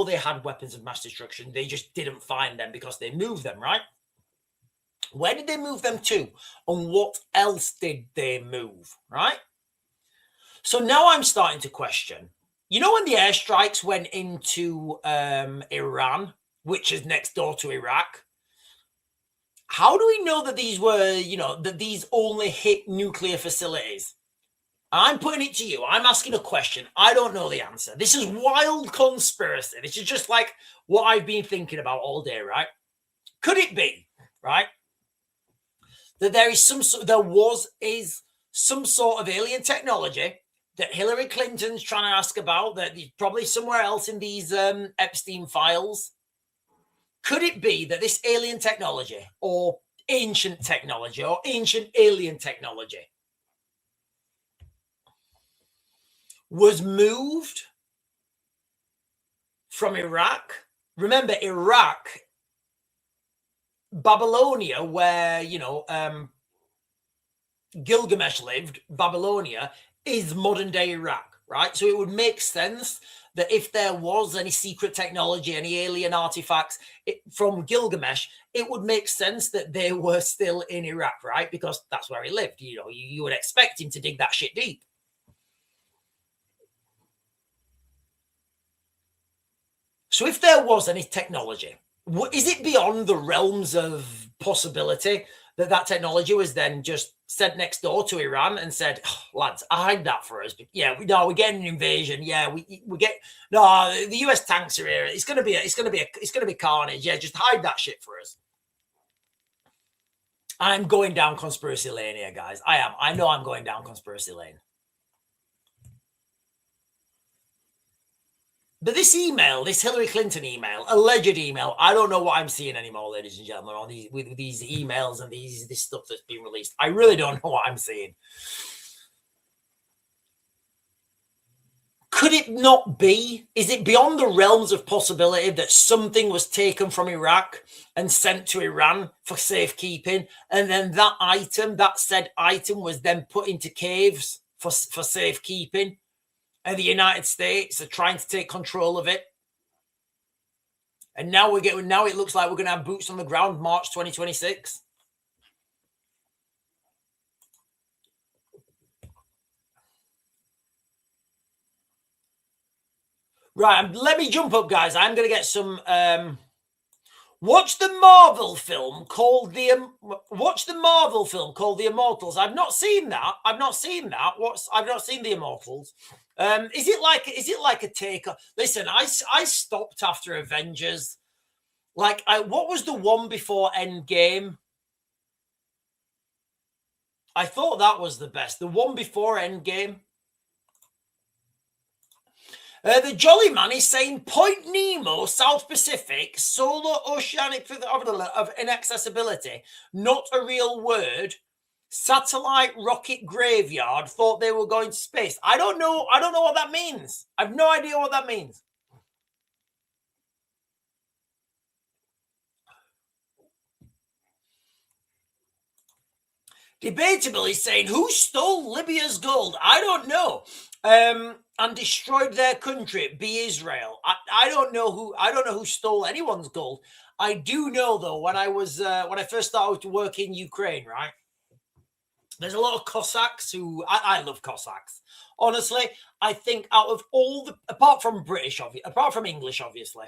they had weapons of mass destruction. They just didn't find them because they moved them, right? Where did they move them to? And what else did they move, right? So now I'm starting to question, you know, when the airstrikes went into Iran, which is next door to Iraq, how do we know that these were, that these only hit nuclear facilities? I'm putting it to you. I'm asking a question. I don't know the answer. This is wild conspiracy. This is just like what I've been thinking about all day, right? Could it be, right, that there is some sort of alien technology that Hillary Clinton's trying to ask about, that is probably somewhere else in these Epstein files? Could it be that this alien technology or ancient technology or ancient alien technology was moved from Iraq? Remember, Iraq, Babylonia, where, Gilgamesh lived, Babylonia is modern day Iraq, right? So it would make sense that if there was any secret technology, any alien artifacts from Gilgamesh, it would make sense that they were still in Iraq, right? Because that's where he lived. You would expect him to dig that shit deep. So if there was any technology, is it beyond the realms of possibility that technology was then just sent next door to Iran and said, oh, lads, hide that for us. But yeah, we're getting an invasion. Yeah, the US tanks are here. It's gonna be carnage. Yeah, just hide that shit for us. I'm going down conspiracy lane here, guys. I am. I know I'm going down conspiracy lane. But this email, this Hillary Clinton email, alleged email, I don't know what I'm seeing anymore, ladies and gentlemen, on these emails and this stuff that's been released. I really don't know what I'm seeing. Could it not be? Is it beyond the realms of possibility that something was taken from Iraq and sent to Iran for safekeeping, and then that said item was then put into caves for safekeeping? And the United States are trying to take control of it. And now it looks like we're going to have boots on the ground March 2026. Right, let me jump up, guys. I'm going to get some... Watch the Marvel film called The Immortals. I've not seen that. I've not seen The Immortals. Is it like a take? Listen, I stopped after Avengers. What was the one before Endgame? I thought that was the best. The one before Endgame. The Jolly Man is saying Point Nemo, South Pacific, solar oceanic of inaccessibility, not a real word. Satellite rocket graveyard, thought they were going to space. I don't know what that means. I have no idea what that means. Debatable is saying, who stole Libya's gold? I don't know. and destroyed their country, be Israel. I don't know who stole anyone's gold. I do know though, when I first started to work in Ukraine, right? There's a lot of Cossacks who I love Cossacks. Honestly, I think out of all the, apart from English, obviously,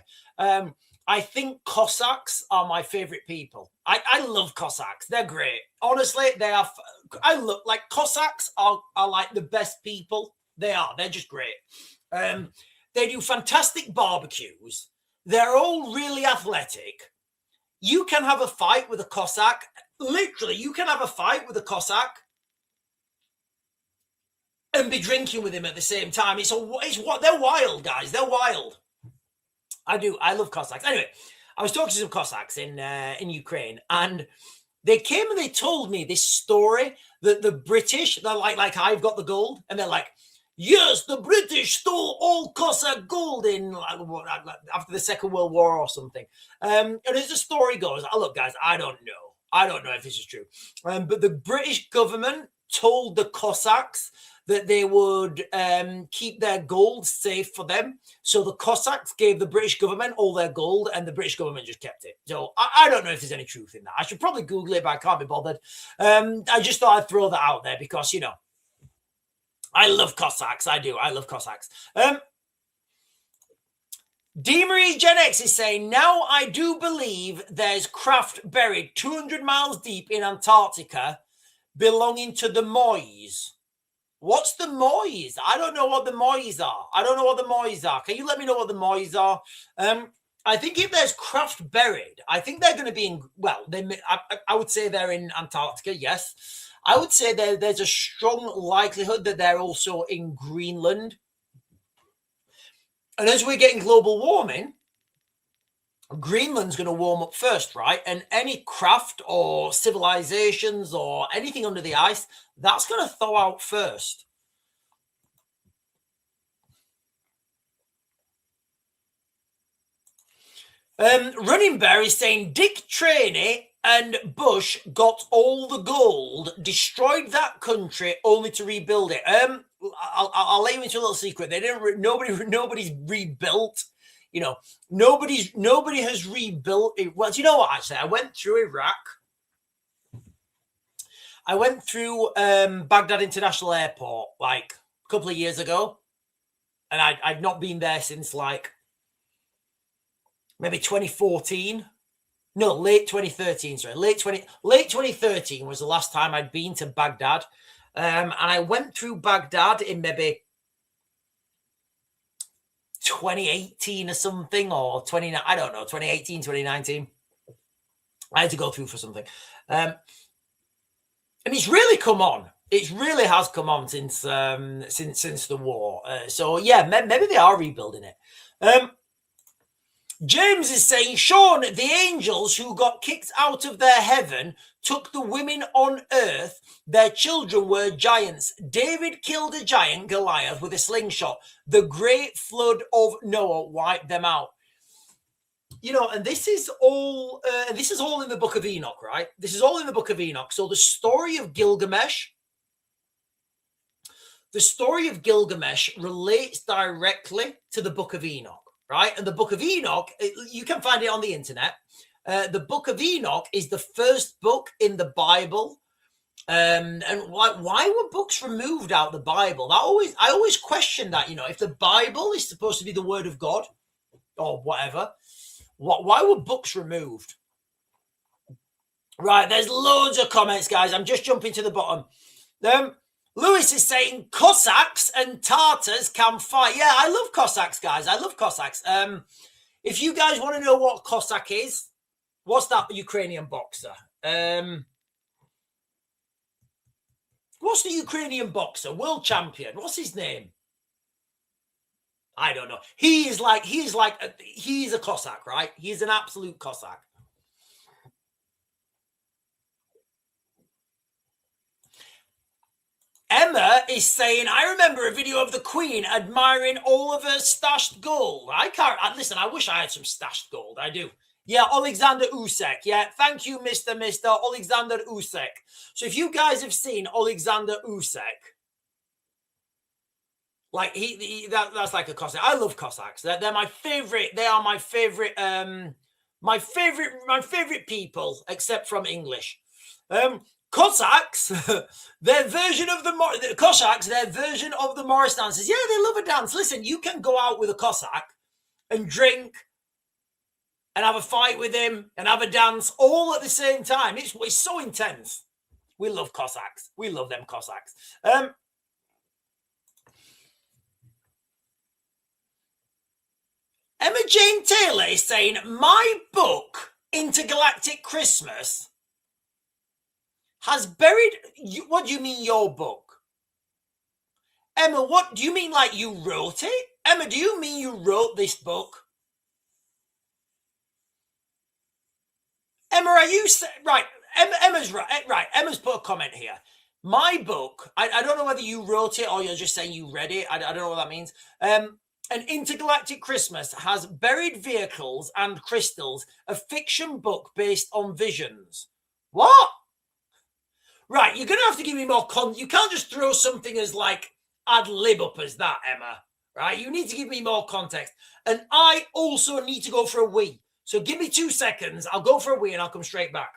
I think Cossacks are my favorite people. I love Cossacks. They're great. Honestly, they are. I look like Cossacks are like the best people. They are. They're just great. They do fantastic barbecues. They're all really athletic. You can have a fight with a Cossack. Literally, you can have a fight with a Cossack and be drinking with him at the same time. It's what they're wild, guys. They're wild. I love Cossacks. Anyway, I was talking to some Cossacks in Ukraine, and they came and they told me this story that the British, they're like I've got the gold, and they're like, yes, the British stole all Cossack gold in after the Second World War or something. And as the story goes, look, guys, I don't know if this is true, but the British government told the Cossacks that they would keep their gold safe for them. So the Cossacks gave the British government all their gold, and the British government just kept it. So I don't know if there's any truth in that. I should probably Google it, but I can't be bothered. I just thought I'd throw that out there because, you know, I love Cossacks. I do. I love Cossacks. D-Marie Gen X is saying, now I do believe there's craft buried 200 miles deep in Antarctica belonging to the Mois. What's the Mois? I don't know what the Mois are. Can you let me know what the Mois are? I think if there's craft buried, I think they're going to be in, well, I would say they're in Antarctica, yes. I would say there's a strong likelihood that they're also in Greenland. And as we're getting global warming, Greenland's going to warm up first, right? And any craft or civilizations or anything under the ice, that's going to thaw out first. Running Bear is saying Dick Cheney and Bush got all the gold, destroyed that country only to rebuild it. I'll let you into a little secret. They didn't. Nobody's rebuilt. You know, nobody has rebuilt it. Well, do you know what? Actually, I went through Iraq. I went through Baghdad International Airport like a couple of years ago, and I'd not been there since like maybe 2014. No, late 2013. Sorry, late 2013 was the last time I'd been to Baghdad, and I went through Baghdad in maybe 2018 or something, or 2018, 2019. I had to go through for something, and it's really come on. It really has come on since the war. So yeah, maybe they are rebuilding it. James is saying, Sean, the angels who got kicked out of their heaven took the women on earth. Their children were giants. David killed a giant, Goliath, with a slingshot. The great flood of Noah wiped them out. You know, and this is all in the book of Enoch, right? This is all in the book of Enoch. So the story of Gilgamesh relates directly to the book of Enoch. Right? And the book of Enoch, you can find it on the internet. The book of Enoch is the first book in the Bible. And why were books removed out of the Bible? I always question that, you know, if the Bible is supposed to be the word of God or whatever, why were books removed? Right, there's loads of comments, guys. I'm just jumping to the bottom. Lewis is saying Cossacks and Tartars can fight. Yeah, I love Cossacks, guys. I love Cossacks. If you guys want to know what Cossack is, what's that Ukrainian boxer? What's the Ukrainian boxer? World champion. What's his name? I don't know. He's a Cossack, right? He's an absolute Cossack. Emma is saying, I remember a video of the Queen admiring all of her stashed gold. I can't listen. I wish I had some stashed gold. I do. Yeah, Alexander Usek. Yeah, thank you, Mr. Alexander Usek. So if you guys have seen Alexander Usek, Like that's like a Cossack. I love Cossacks. They're my favorite. They are my favorite. My favorite people, except from English. Cossacks, their version of the Cossacks, their version of the Morris dances. Yeah, they love a dance. Listen, you can go out with a Cossack and drink and have a fight with him and have a dance all at the same time. It's so intense. We love Cossacks. We love them Cossacks. Emma Jane Taylor is saying, my book, Intergalactic Christmas, has buried... What do you mean, your book? Emma, what do you mean, like you wrote it? Emma, do you mean you wrote this book? Emma, are you... Right, Emma's right. Right, Emma's put a comment here. My book, I don't know whether you wrote it or you're just saying you read it. I don't know what that means. An Intergalactic Christmas has buried vehicles and crystals, a fiction book based on visions. What? Right, you're going to have to give me more context. You can't just throw something as like ad lib up as that, Emma. Right? You need to give me more context. And I also need to go for a wee. So give me 2 seconds. I'll go for a wee and I'll come straight back.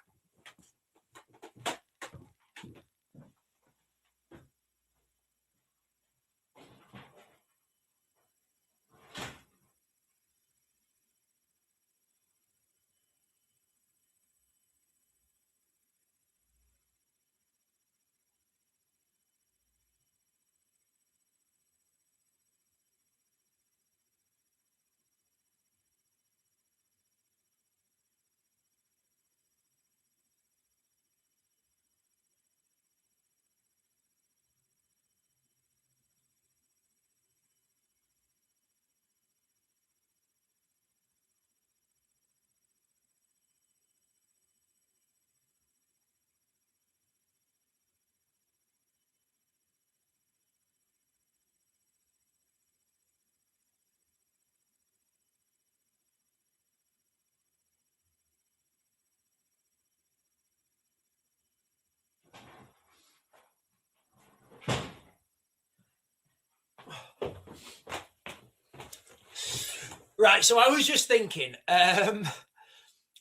Right, so I was just thinking, I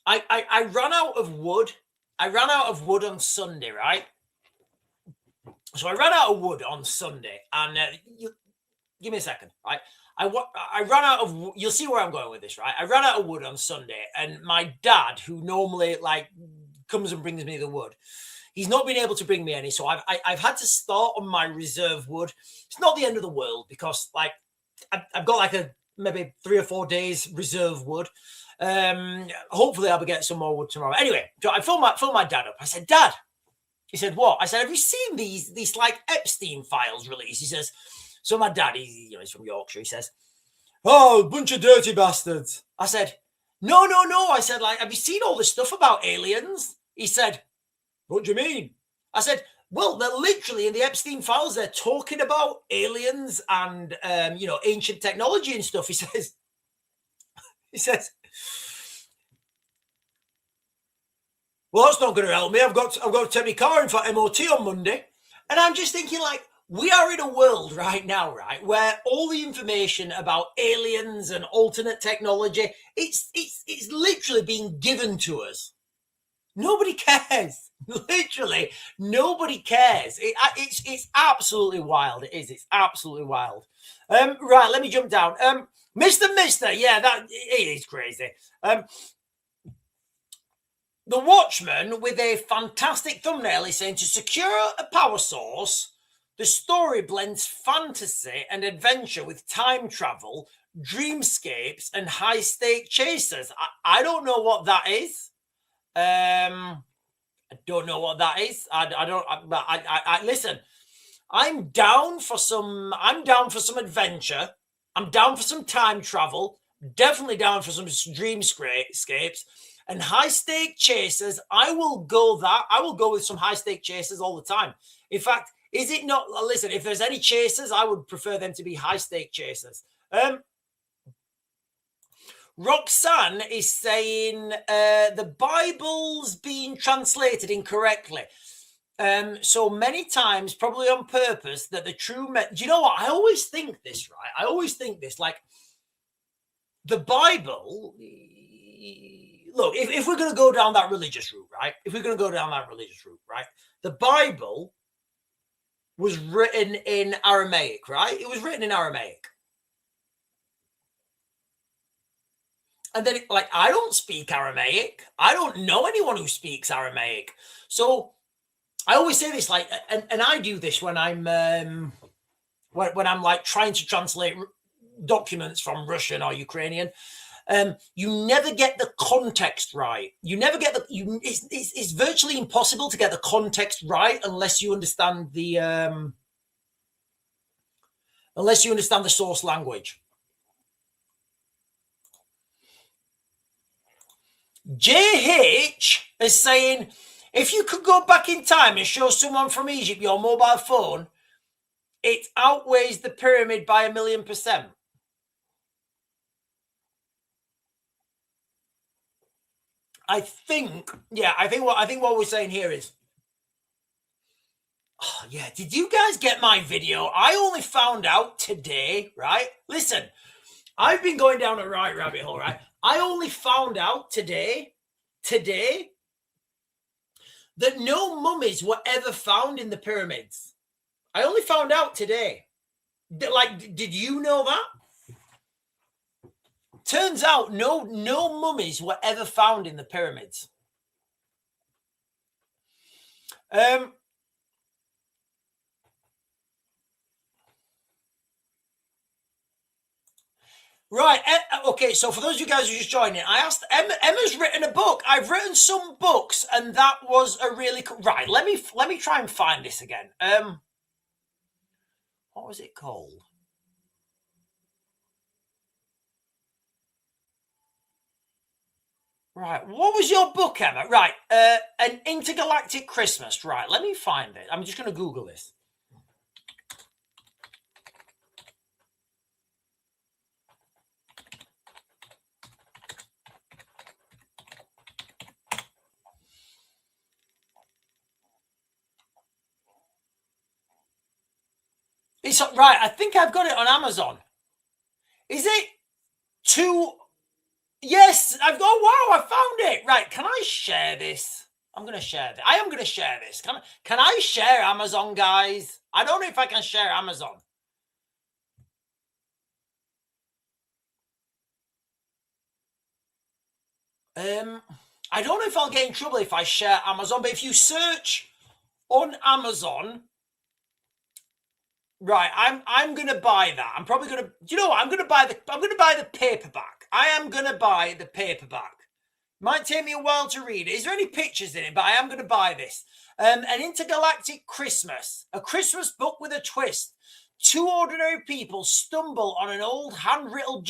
ran out of wood. I ran out of wood on Sunday, right? So I ran out of wood on Sunday, and give me a second, right? I ran out of. You'll see where I'm going with this, right? I ran out of wood on Sunday, and my dad, who normally like comes and brings me the wood, he's not been able to bring me any. So I've had to start on my reserve wood. It's not the end of the world because like I've got like a maybe 3 or 4 days reserve wood. Hopefully I'll be getting some more wood tomorrow. Anyway, so I phoned my dad up. I said, Dad. He said, what? I said, have you seen these like Epstein files released? He says, so my dad, he's from Yorkshire. He says, oh, a bunch of dirty bastards. I said, no. I said, like, have you seen all this stuff about aliens? He said, what do you mean? I said, well, they're literally in the Epstein files. They're talking about aliens and, ancient technology and stuff. He says, well, that's not going to help me. I've got to take my car in for MOT on Monday. And I'm just thinking, like, we are in a world right now, right, where all the information about aliens and alternate technology, it's literally being given to us. Nobody cares. Literally, nobody cares. It's absolutely wild. It is. It's absolutely wild. Right, let me jump down. Mister, yeah, that it is crazy. The Watchman, with a fantastic thumbnail, is saying to secure a power source, the story blends fantasy and adventure with time travel, dreamscapes, and high-stake chasers. I don't know what that is. I don't know what that is. I listen. I'm down for some adventure. I'm down for some time travel. Definitely down for some dreamscapes. And high-stake chasers, I will go with some high-stake chasers all the time. In fact, is it not? Listen, if there's any chasers, I would prefer them to be high-stake chasers. Roxanne is saying the Bible's being translated incorrectly. So many times, probably on purpose, that the true do you know what? I always think this, right? I always think this, like the Bible. Look, if we're going to go down that religious route, right? If we're going to go down that religious route, right? The Bible was written in Aramaic, right? It was written in Aramaic. And then, like, I don't speak Aramaic. I don't know anyone who speaks Aramaic. So I always say this, like, and I do this when I'm when I'm like trying to translate documents from Russian or Ukrainian. You never get the context right. You never get it's virtually impossible to get the context right unless you understand the source language. JH is saying, if you could go back in time and show someone from Egypt your mobile phone, it outweighs the pyramid by 1,000,000%. I think what we're saying here is, oh yeah, did you guys get my video? I only found out today, right? Listen, I've been going down a right rabbit hole, right? I only found out today, that no mummies were ever found in the pyramids. I only found out today. Like, did you know that? Turns out no mummies were ever found in the pyramids. Right. Okay. So for those of you guys who are just joining, I asked Emma's written a book. I've written some books, and that was a really right. Let me try and find this again. What was it called? Right. What was your book, Emma? Right. An Intergalactic Christmas. Right. Let me find it. I'm just going to Google this. It's right. I think I've got it on Amazon. Is it two? Yes, I've got. Wow, I found it. Right. Can I share this? I'm going to share this. I am going to share this. Can I share Amazon, guys? I don't know if I can share Amazon. I don't know if I'll get in trouble if I share Amazon, but if you search on Amazon, right, I'm gonna buy that. I'm probably gonna. You know what? I'm gonna buy the paperback. I am gonna buy the paperback. Might take me a while to read it. Is there any pictures in it? But I am going to buy this. An Intergalactic Christmas, a Christmas book with a twist. Two ordinary people stumble on an old handwritten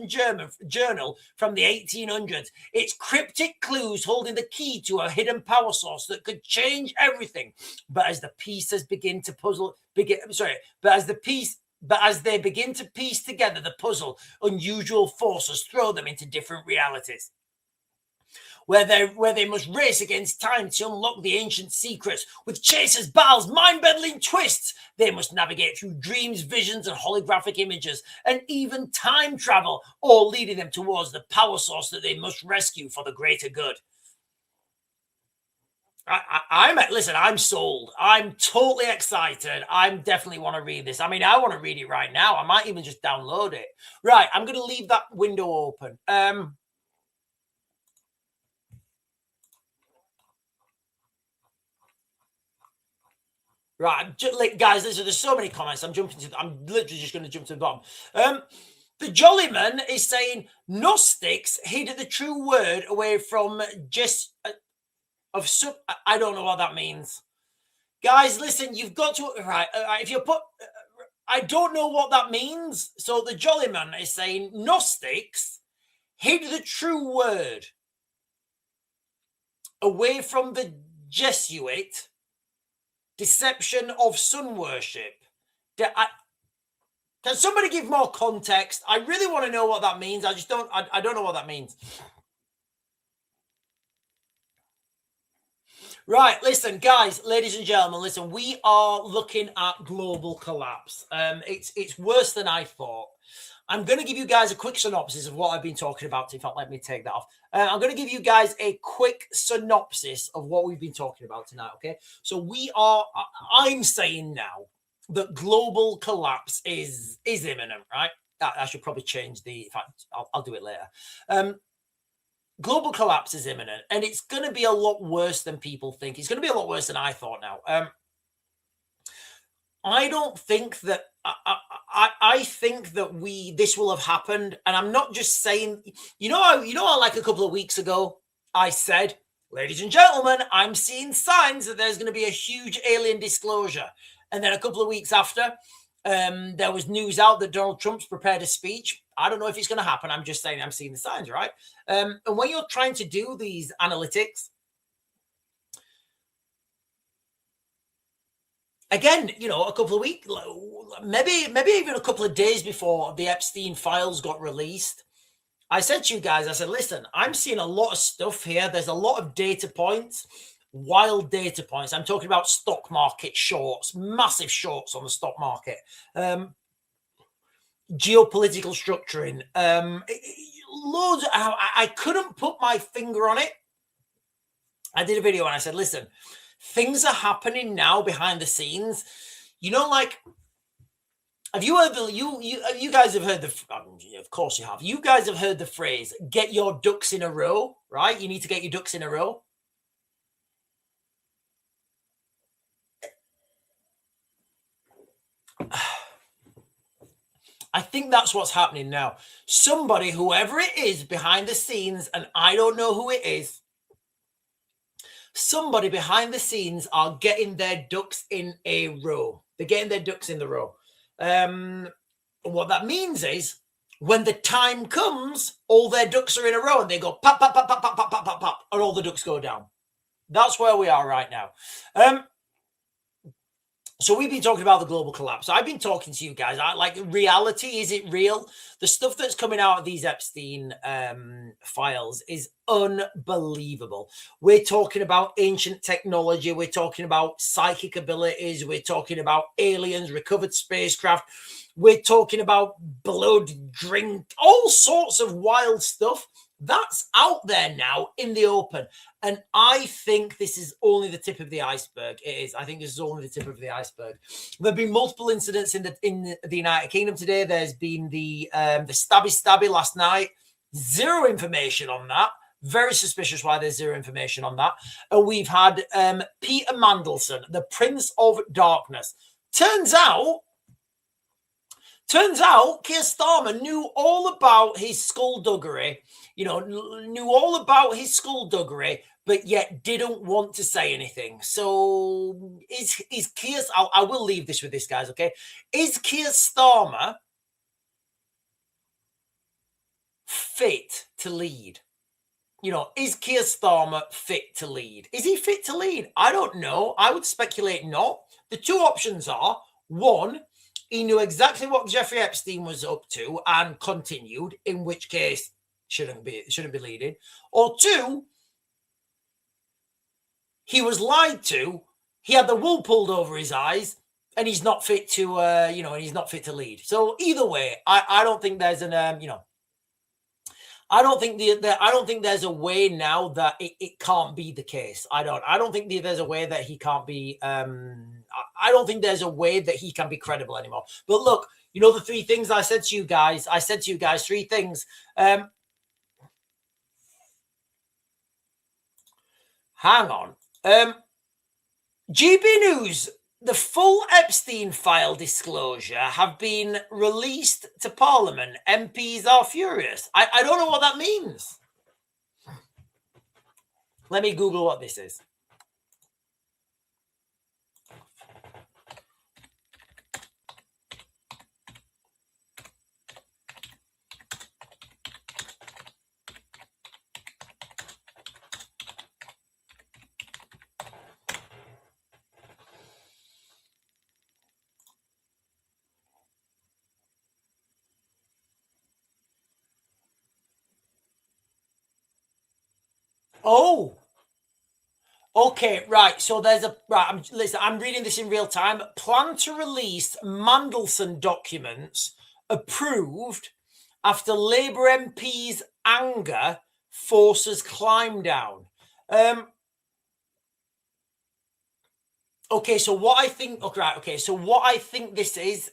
journal from the 1800s. Its cryptic clues holding the key to a hidden power source that could change everything. But as the pieces begin to as they begin to piece together the puzzle, unusual forces throw them into different realities, where they must race against time to unlock the ancient secrets. With chasers, battles, mind-bending twists, they must navigate through dreams, visions, and holographic images, and even time travel, all leading them towards the power source that they must rescue for the greater good. Listen, I'm sold. I'm totally excited. I definitely want to read this. I mean, I want to read it right now. I might even just download it. Right, I'm going to leave that window open. Right, guys, there's so many comments. I'm literally just going to jump to the bottom. The Jollyman is saying Gnostics hid the true word away from I don't know what that means. Guys, listen, you've got to if you put I don't know what that means. So the Jollyman is saying Gnostics hid the true word away from the Jesuit deception of sun worship. Can somebody give more context? I really want to know what that means. I just don't. I don't know what that means. Right, listen, guys, ladies and gentlemen, listen, we are looking at global collapse. It's worse than I thought. I'm going to give you guys a quick synopsis of what I've been talking about. In fact, let me take that off. I'm going to give you guys a quick synopsis of what we've been talking about tonight, okay? So I'm saying now that global collapse is imminent, right? I should probably change the, in fact, I'll do it later. Global collapse is imminent, and it's going to be a lot worse than people think. It's going to be a lot worse than I thought now. I don't think that I think that this will have happened, and I'm not just saying. How like a couple of weeks ago I said, ladies and gentlemen, I'm seeing signs that there's going to be a huge alien disclosure, and then a couple of weeks after, there was news out that Donald Trump's prepared a speech. I don't know if it's going to happen. I'm just saying I'm seeing the signs, right? And when you're trying to do these analytics, again, a couple of weeks, maybe even a couple of days before the Epstein files got released, I said to you guys, I said, listen, I'm seeing a lot of stuff here. There's a lot of data points, wild data points. I'm talking about stock market shorts, massive shorts on the stock market. Geopolitical structuring, loads. I couldn't put my finger on it. I did a video and I said, listen, things are happening now behind the scenes. Like, have you heard you guys have heard of course you have. You guys have heard the phrase, get your ducks in a row, right? You need to get your ducks in a row. I think that's what's happening now. Somebody, whoever it is behind the scenes, and I don't know who it is, somebody behind the scenes are getting their ducks in a row. They're getting their ducks in the row. What that means is when the time comes, all their ducks are in a row and they go pop, pop, pop, pop, pop, pop, pop, pop, pop, and all the ducks go down. That's where we are right now. So we've been talking about the global collapse. I've been talking to you guys. Reality, is it real? The stuff that's coming out of these Epstein files is unbelievable. We're talking about ancient technology. We're talking about psychic abilities. We're talking about aliens, recovered spacecraft. We're talking about blood, drink, all sorts of wild stuff. That's out there now in the open. And I think this is only the tip of the iceberg. It is. I think this is only the tip of the iceberg. There have been multiple incidents in the United Kingdom today. There's been the stabby last night. Zero information on that. Very suspicious why there's zero information on that. And we've had Peter Mandelson, the Prince of Darkness. Turns out, Keir Starmer knew all about his skullduggery, knew all about his skullduggery, but yet didn't want to say anything. So is Keir, I will leave this with this, guys, okay? Is Keir Starmer fit to lead? Is Keir Starmer fit to lead? Is he fit to lead? I don't know. I would speculate not. The two options are, one, he knew exactly what Jeffrey Epstein was up to and continued, in which case shouldn't be leading. Or two, he was lied to, he had the wool pulled over his eyes, and he's not fit to, and he's not fit to lead. So either way, I don't think there's an, I don't think there's a way now that it can't be the case. I don't think there's a way that he can't be. I don't think there's a way that he can be credible anymore. But look, the three things I said to you guys. I said to you guys three things. Hang on. GB News. The full Epstein file disclosure have been released to Parliament. MPs are furious. I don't know what that means. Let me Google what this is. Okay, right. So there's a right. Listen, I'm reading this in real time. Plan to release Mandelson documents approved after Labour MP's anger forces climb down. Okay, so what I think, okay, right, okay, so what I think this is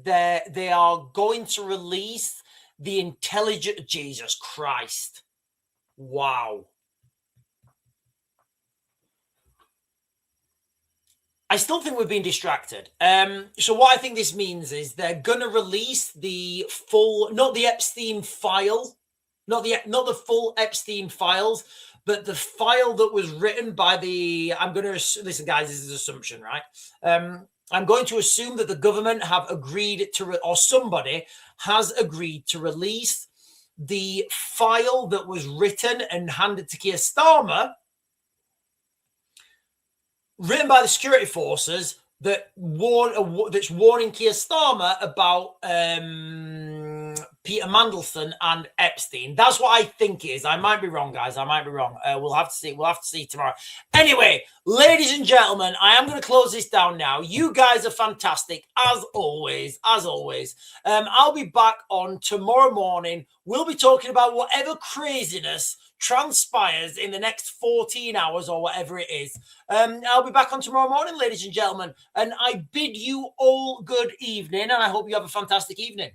that they are going to release the intelligent Jesus Christ. Wow. I still think we're being distracted. So what I think this means is they're going to release the full, not the Epstein file, not the full Epstein files, but the file that was written by the. I'm going to listen, guys. This is assumption, right? I'm going to assume that the government have agreed to, or somebody has agreed to release the file that was written and handed to Keir Starmer, written by the security forces that's warning Keir Starmer about Peter Mandelson and Epstein. That's what I think it is. I might be wrong, guys. I might be wrong. We'll have to see. We'll have to see tomorrow. Anyway, ladies and gentlemen, I am going to close this down now. You guys are fantastic, as always. As always. I'll be back on tomorrow morning. We'll be talking about whatever craziness transpires in the next 14 hours or whatever it is. I'll be back on tomorrow morning, ladies and gentlemen. And I bid you all good evening, and I hope you have a fantastic evening.